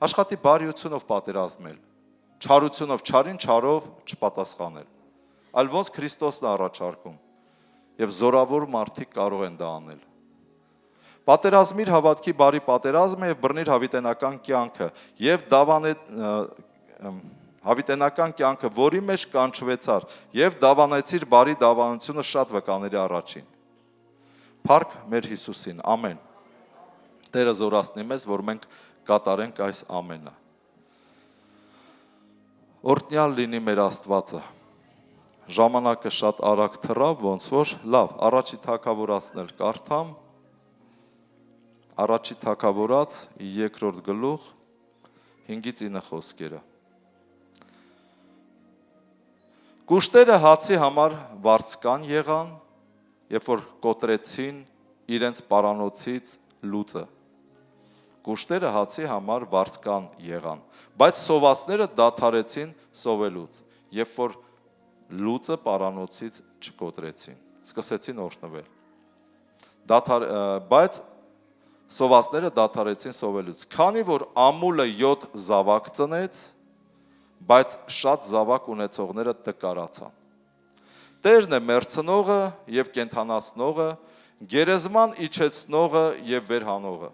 Աշխատի բարիությունով պատերազմել, չարությունով չարին, չարով չպատասխանել։ Այլ ոնց Քրիստոսն է առաջարկում, եւ զորավոր մարդիկ կարող են դա անել։ Պատերազմիր հավատքի բարի պատերազմը եւ բռնիր հավիտենական կյանքը եւ հավիտենական կյանքը, որի մեջ կանչվեցար եւ դավանեցիր բարի դավանությունը շատ վկաների առաջին։ Փառք մեր Հիսուսին, ամեն։ Տերը զորացնի մեզ, որ մենք կատարենք այս ամենը։ Օրհնյալ լինի մեր Աստվածը։ Ժամանակը շատ արագ թռավ, ոնց որ լավ, առաջի թագավորացնել կարդամ, առաջի թագավորաց 2-րդ գլուխ 5-ից 9 խոսքերը։ Կուշտերը հացի համար վարձկան եղան, երբ որ կոտրեցին իրենց պարանոցից լուծը։ Կուշտերը հացի համար վարձկան եղան, բայց սովածները դադարեցին սովելուց, երբ որ լուծը պարանոցից չկոտրեցին, սկսեցին օրհնվել։ Բայց սովածները դադարեցին սովելուց, քանի որ ամուլը 7 զավակ ծնեց, բայց շատ զավակ ունեցողները տկարացան։ Տերն է մեռցնողը եւ կենթանացնողը, գերեզման իջեցնողը եւ վերհանողը։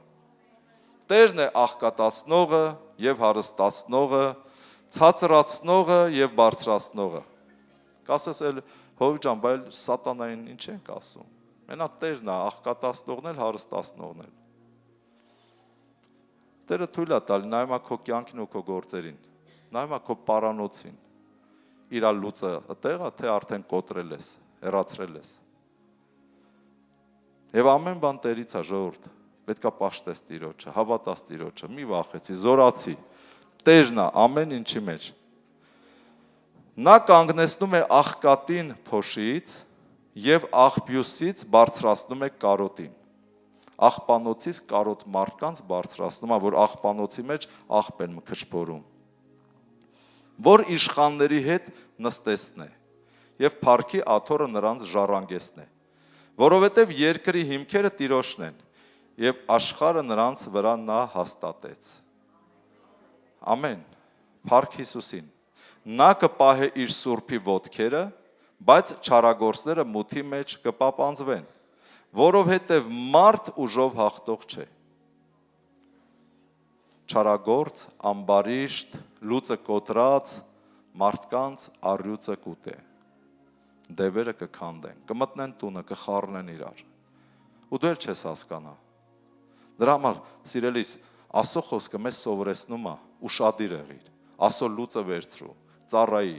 Տերն է աղքատացնողը եւ հարստացնողը, ցածրացնողը եւ բարձրացնողը։ Կասես էլ հովիվ ջան, բայց սատանային ինչ ենք ասում։ Մենա Տերն է աղքատացնողն էլ, հարստացնողն էլ։ Տերը թույլ է տալի, նայում է քո կյանքին ու քո գործերին, նայում է քո պարանոցին։ Իրա լուծը ըտեղա, թե արդեն կոտրել ես, հեռացրել ես։ Եվ ամեն բան Տերից է, ժողովուրդ, պետք է պաշտես Տիրոջը, հավատաս Տիրոջը, մի վախեցի, զորացի, Տերն է ամեն ինչի մեջ։ Նա կանգնեցնում է աղքատին փոշիից եւ աղբյուսից բարձրացնում է կարոտին։ Աղբանոցից կարոտ մարդկանց բարձրացնում է, որ աղբանոցի մեջ աղբ են քչփորում։ Որ իշխանների հետ նստեցն է եւ փառքի աթոռը նրանց ժառանգեցն է, որովհետեւ երկրի հիմքերը Տիրոջն են եւ աշխարհը նրանց վրա նա հաստատեց։ Ամեն։ Փառք Հիսուսին։ Նա կպահե իր սուրբի ոտքերը, բայց չարագործները մութի մեջ կպապանձվեն, որովհետեւ մարդ ուժով հաղթող չէ։ Չարագործ, ամբարիշտ, լուծը կոտրած, մարդկանց առյուծը կուտե։ Դևերը կքանդեն, կմտնեն տունը, կխառնեն իրար։ Ու դու էլ չես հասկանա։ Դրա համար, սիրելիս, Աստծո խոսքը մեզ սովորեցնում է, ուշադիր եղիր, Աստծո լուծը վերցրու, ծառայի։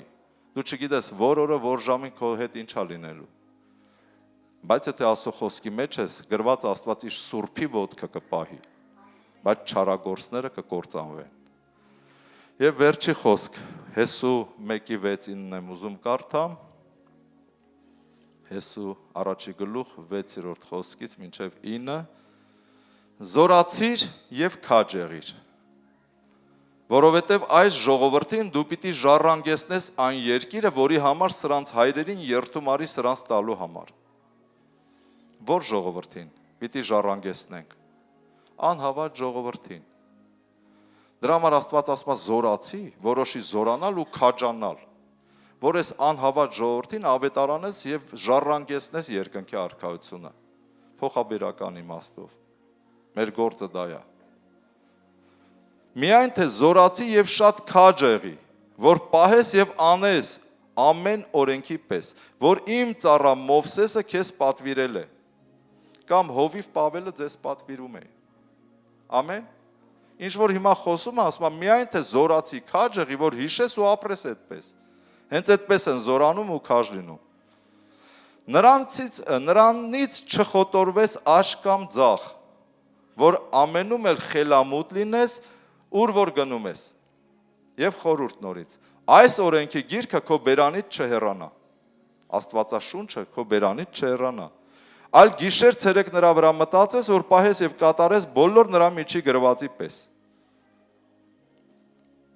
Դու չգիտես, որ օրը, որ ժամին քո հետ ինչ է լինելու։ Բայց եթե Աստծո խոսքի մեջ ես, գրված Աստված իր սուրբի ոտքը կպահի, բայց չարագործները կկործանվեն։ Եվ վերջի խոսք, Հեսու 1:6-9-ն եմ ուզում կարդամ, Հեսու առաջի գլուխ 6-րդ խոսքից մինչև 9, զորացիր եւ քաջ եղիր, որովհետեւ այս ժողովրդին դու պիտի ժառանգեցնես այն երկիրը, որի համար սրանց հայրերին երթում արի սրանց տալու համար։ Որ ժողովրդին պիտի ժառանգեցնենք, անհավատ ժողովրդին։ Դրա համար Աստված ասում է զորացի, որոշի զորանալ ու քաջանալ, որ այս անհավատ ժողովրդին ավետարանես եւ ժառանգեցնես երկնքի արքայությունը, փոխաբերական իմաստով։ Մեր գործը դա է։ Միայն թե զորացի եւ շատ քաջ եղի, որ պահես եւ անես ամեն օրենքի պես, որ իմ ծառա Մովսեսը քեզ պատվիրել է, կամ Հովիվ Պավելը ձեզ պատվիրում է։ Ամեն։ Ինչ որ հիմա խոսում է, ասում է միայն թե զորացի քաջ եղի, որ հիշես ու ապրես այդպես։ Հենց այդպես են զորանում ու քաջ լինում։ Նրանից չխոտորվես աշկ կամ ձախ, որ ամենում էլ խելամուտ լինես, ուր որ գնում ես։ Եվ խորհուրդ նորից։ Այս օրենքի գիրքը քո բերանից չհեռանա։ Աստվածաշունչը քո բերանից չհեռանա։ Այլ գիշեր ցերեկ նրա վրա մտածես, որ պահես եւ կատարես բոլոր նրա միջի գրվածի պես։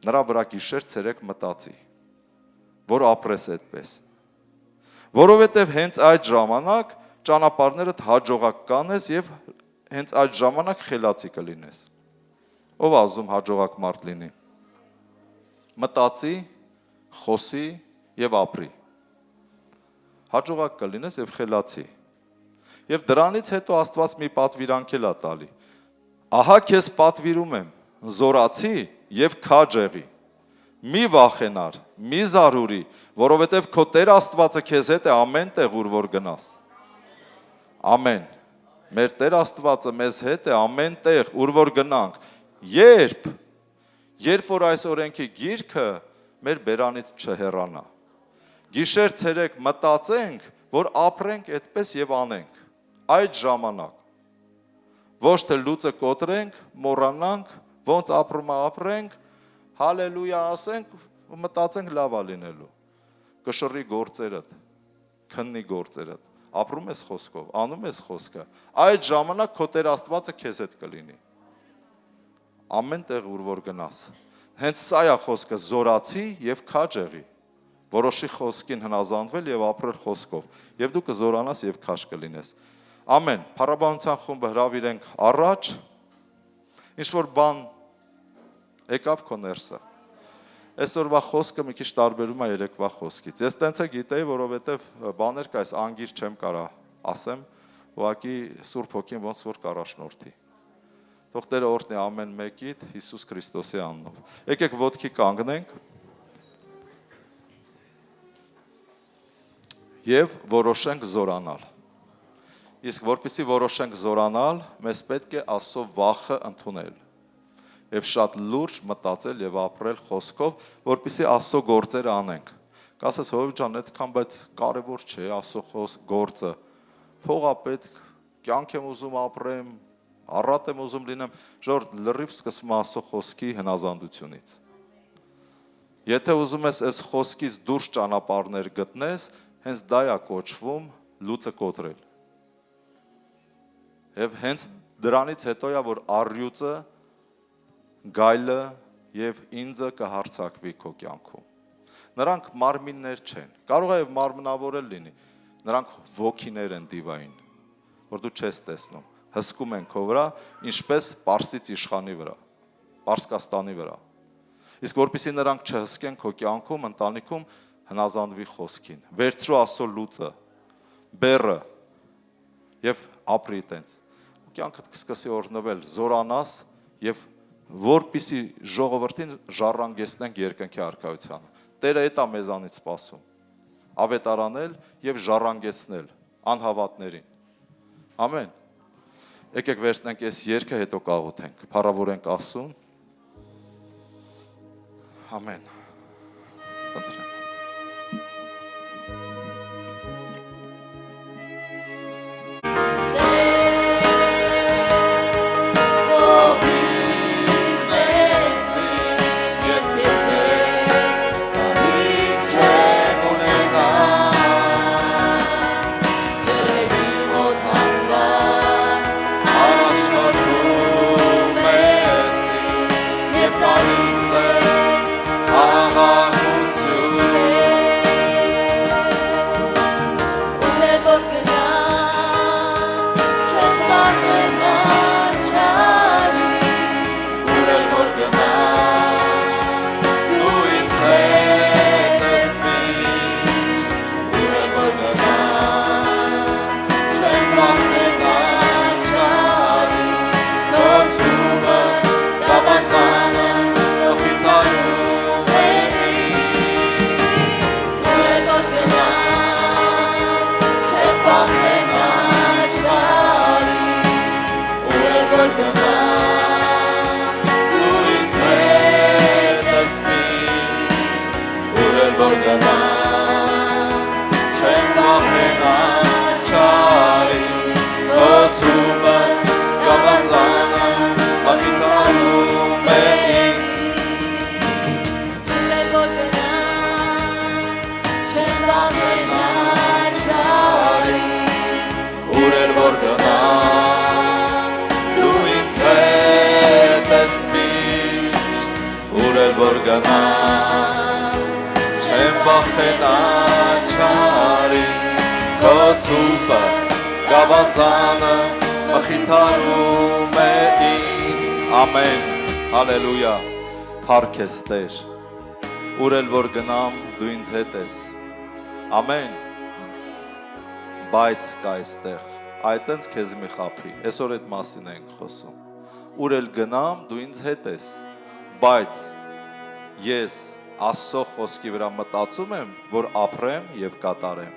Նրա վրա գիշեր ցերեկ մտածի, որ ապրես այդպես։ Որովհետեւ հենց այդ ժամանակ ճանապարհներդ հաջողակ կանես եւ հենց այդ ժամանակ խելացի կլինես։ Ով ազում հաջողակ մարդ լինի։ Մտածի, խոսի եւ ապրի։ Հաջողակ կլինես եւ խելացի։ Եվ դրանից հետո Աստված մի պատվիրանք էլ է տալի։ Ահա քեզ պատվիրում եմ, զորացի եւ քաջ եղի։ Մի վախենար, մի զարհուրի, որովհետեւ քո Տեր Աստվածը քեզ հետ է ամեն տեղ, ուր որ գնաս։ Ամեն։ Մեր Տեր Աստվածը մեզ հետ է ամեն տեղ, ուր որ գնանք։ Երբ որ այս օրենքի գիրքը մեր բերանից չհեռանա։ Գիշեր ցերեկ մտածենք, որ ապրենք այդպես եւ անենք։ Այդ ժամանակ ոչ թե լուծը կոտրենք, մոռանանք, ոնց ապրենք, հալելույա ասենք, ու մտածենք լավ է լինելու։ Կշռի գործերդ, քննի գործերդ, ապրում ես խոսքով, անում ես խոսքը, այդ ժամանակ քո Տեր Աստվածը քեզ հետ կլինի։ Ամեն տեղ ուր որ գնաս։ Հենց սա է խոսքը զորացի եւ քաջ եղի։ Որոշի խոսքին հնազանդվել եւ ապրել խոսքով, եւ դու կզորանաս եւ քաջ կլինես։ Ամեն։ Փառաբանության խումբը հրավիրենք առաջ։ Ինչ որ բան եկավ քո ներսը։ Այսօրվա խոսքը մի քիչ տարբերում է երեկվա խոսքից։ Ես տենց է գիտեի, որովհետև բաներ կա, այս անգիր չեմ կարա ասեմ, ուղղակի Սուրբ Հոգին ոնց որ կառաջնորդի։ Թող Տերը օրհնի ամեն մեկիդ Հիսուս Քրիստոսի անունով։ Եկեք ոտքի կանգնենք եւ որոշենք զորանալ։ Իսկ որպեսզի որոշենք զորանալ, մեզ պետք է Աստծո վախը ընդունել։ Եվ շատ լուրջ մտածել եւ ապրել խոսքով, որպեսզի Աստծո գործերը անենք։ Կասես Հովիվ ջան, այդքան բայց կարևոր չէ Աստծո գործը։ Փողա պետք, կյանք եմ ուզում ապրեմ, առատ եմ ուզում լինեմ, ժողովուրդ լրիվ սկսվում է Աստծո խոսքի հնազանդությունից։ Եթե ուզում ես այս խոսքից դուրս ճանապարհներ գտնես, հենց դա է կոչվում լուծը կոտրել։ Եվ հենց դրանից հետո է որ առյուծը գայլը եւ ինձը կհարցակվի քո կյանքում։ Նրանք մարմիններ չեն։ Կարող է եւ մարմնավոր լինի։ Նրանք ոգիներ են դիվային, որ դու չես տեսնում։ Հսկում են քո վրա, ինչպես Պարսից իշխանի վրա, Պարսկաստանի վրա։ Իսկ որpիսի նրանք չհսկեն քո կյանքում, ընտանիքում հնազանդվի խոսքին։ Վերցրու Աստծո լուծը, բեռը եւ ապրի տենց։ Ու կյանքդ կսկսի օրհնվել, զորանաս եւ որպիսի ժողովրդին ժառանգեցնենք երկնքի արքայությանը։ Տերը էտա մեզանից սպասում։ Ավետարանել եւ ժառանգեցնել անհավատներին։ Ամեն։ Եկեք վերցնենք այս երգը, հետո կաղոթենք։ Փառավորենք Աստծուն։ Ամեն։ Խնդրեմ։ Չեմ վախենա չարից, քո ցուպը գավազանը մխիթարում է ինձ։ Ամեն, հալելույա, փառք ես Տեր, ուր էլ որ գնամ դու ինձ հետ ես։ Ամեն, բայց կա այստեղ, այտենց քեզ մի խափի, այսօր այդ մասին ենք խոսում։ Ուր էլ գնամ դու ինձ հետ ես, բայց ես Աստծո խոսքի վրա մտածում եմ, որ ապրեմ եւ կատարեմ։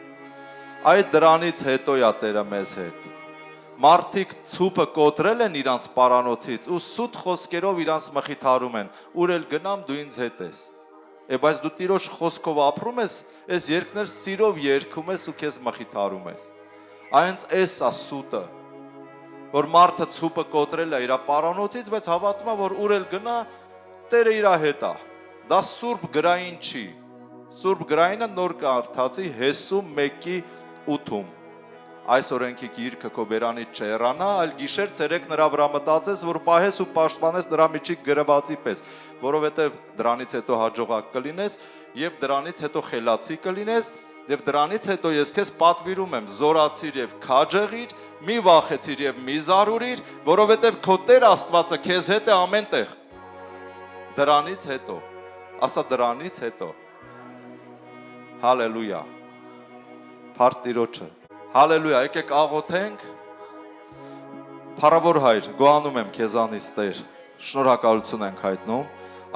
Այդ դրանից հետո է Տերը մեզ հետ։ Մարդիկ ցուպը կոտրել են իրանց պարանոցից ու սուտ խոսքերով իրանց մխիթարում են, ուր էլ գնամ դու ինձ հետ ես։ Բայց դու Տիրոջ խոսքով ապրում ես, այս երգներ սիրով երգում ես ու քեզ մխիթարում ես։ Այնց էս է սուտը, որ մարդը ցուպը կոտրել է իր պարանոցից, բայց հավատում է, որ ուր էլ գնա, Տերը իր հետ է։ Դա սուրբ գրային չի։ Սուրբ գրայինը նոր կարդացի Հեսու 1:8-ում։ Այս օրենքի գիրքը քո բերանից չհեռանա, այլ գիշեր ցերեկ նրա վրա մտածես, որ պահես ու պաշտպանես նրա միջի գրվածի պես, որովհետև դրանից հետո հաջողակ կլինես եւ դրանից հետո խելացի կլինես եւ դրանից հետո ես քեզ պատվիրում եմ զորացիր եւ քաջեղիր, մի վախեցիր եւ մի զարուրիր, որովհետև քո Տեր Աստվածը քեզ հետ է ամենտեղ։ Դրանից հետո, ասա դրանից հետո։ Հալելույա։ Փառք Տիրոջը։ Հալելույա, եկեք աղոթենք։ Փառավոր Հայր, գոհանում եմ քեզանից Տեր, շնորհակալություն ենք հայտնում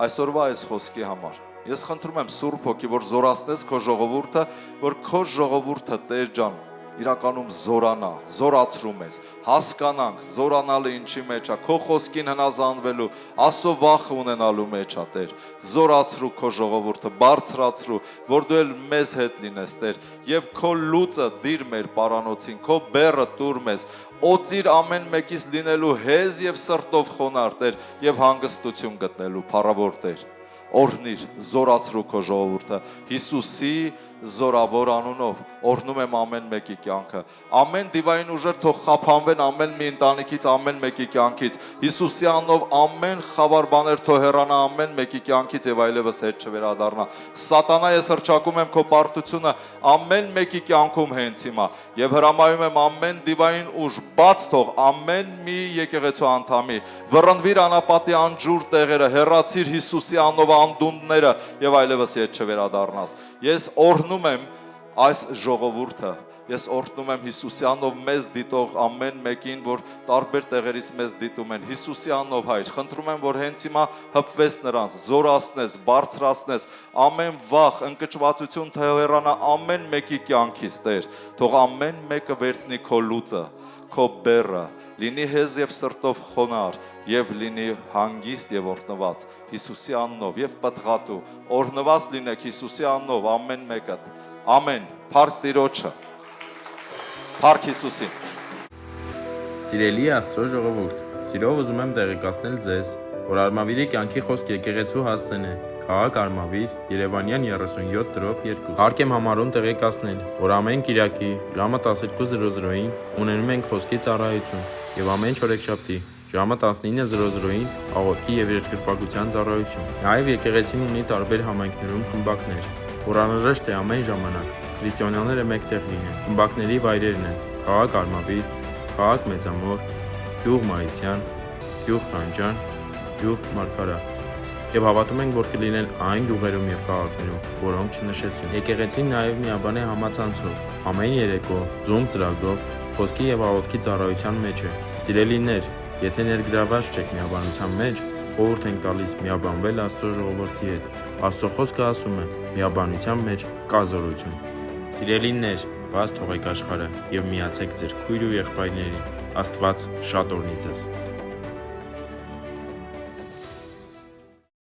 այսօրվա այս խոսքի համար։ Ես խնդրում եմ Սուրբ Հոգի, որ զորացնես քո ժողովուրդը, որ քո ժողովուրդը Տեր ջան, իրականում զորանա, զորացրում ես, հասկանանք, զորանալը ինչի մեջ է, քո խոսքին հնազանդվելու, Աստծո վախը ունենալու մեջ է, Տեր, զորացրու քո ժողովուրդը, բարձրացրու, որ դու էլ մեզ հետ լինես, Տեր, եւ քո լուծը դիր մեր պարանոցին, քո բեռը տուր մեզ, օծիր ամեն մեկից լինելու հեզ եւ սրտով խոնար, Տեր, եւ հանգստություն գտնելու, փառավոր Տեր, օրհնիր, զորացրու քո ժողովուրդը, Հիսուսի զորավոր անունով օրհնում եմ ամեն մեկի կյանքը, ամեն դիվային ուժեր թող խափանվեն ամեն մի ընտանիքից, ամեն մեկի կյանքից, Հիսուսի անունով ամեն խավար բաներ թող հեռանա ամեն մեկի կյանքից եւ այլևս հետ չվերադառնա։ Սատանա, ես հռչակում եմ քո պարտությունը ամեն մեկի կյանքում հենց հիմա եւ հրամայում եմ ամեն դիվային ուժ բաց թող ամեն մի եկեղեցու անդամի, վռնդվիր անապատի անջուր տեղերը, հեռացիր Հիսուսի անունով անդունդները եւ այլևս հետ չվերադառնաս։ Ես օրհնում եմ այս ժողովուրդը, ես օրհնում եմ Հիսուսի անունով մեզ դիտող ամեն մեկին, որ տարբեր տեղերից մեզ դիտում են, Հիսուսի անունով Հայր, խնդրում եմ, որ հենց հիմա հպվես նրանց, զորացնես, բարձրացնես, ամեն վախ, ընկճվածություն հեռանա ամեն մեկի կյանքից, Տեր, թող ամեն մեկը վերցնի քո լուծը, քո բեռը, լինի հեզ եւ սրտով խոնար եւ լինի հանգիստ եւ օրհնված Հիսուսի անունով եւ պատղատու օրհնված լինեք Հիսուսի անունով ամեն մեկդ ամեն փառք Տիրոջը փառք Հիսուսին Սիրելի Աստծո ժողովուրդ սիրով ուզում եմ տեղեկացնել ձեզ որ Արմավիրի կյանքի խոսք եկեղեցու հասցեն է Քաղաք Արմավիր Երևանյան 37/2 Հարկ եմ համարում տեղեկացնել որ ամեն Կիրակի ժամը 12:00-ին ունենում ենք խոսքի ծառայություն եւ ամեն չորեքշաբթի ժամը 19:00-ին աղոթքի եւ երկրպագության ծառայություն։ Նաեւ եկեղեցին ունի տարբեր համայնքներում խմբակներ, որ անհրաժեշտ է ամեն ժամանակ քրիստոնյաները մեկտեղ լինեն։ Խմբակների վայրերն են Քաղաք Արմավիր, Քաղաք Մեծամոր, Գյուղ Մարիսյան, Գյուղ Խանջան, Գյուղ Մարգարա։ Եվ հավատում ենք, որ կլինեն այն գյուղերում եւ քաղաքներում, որոնք չնշեցին։ Եկեղեցին նաեւ միաբան է համացանցով, ամեն երեկո Zoom ծրագրով խոսքի եւ աղոթքի ծառայության մեջ է։ Սիրելիներ, եթե ներգրաված չեք միաբանության մեջ, խորհուրդ ենք տալիս միաբանվել Աստծո ժողովրդի հետ։ Աստծո խոսքը ասում է. միաբանության մեջ կա զորություն։ Սիրելիներ, բաց թողեք աշխարհը եւ միացեք ձեր քույր ու եղբայրներին։ Աստված շատ օրհնի ձեզ։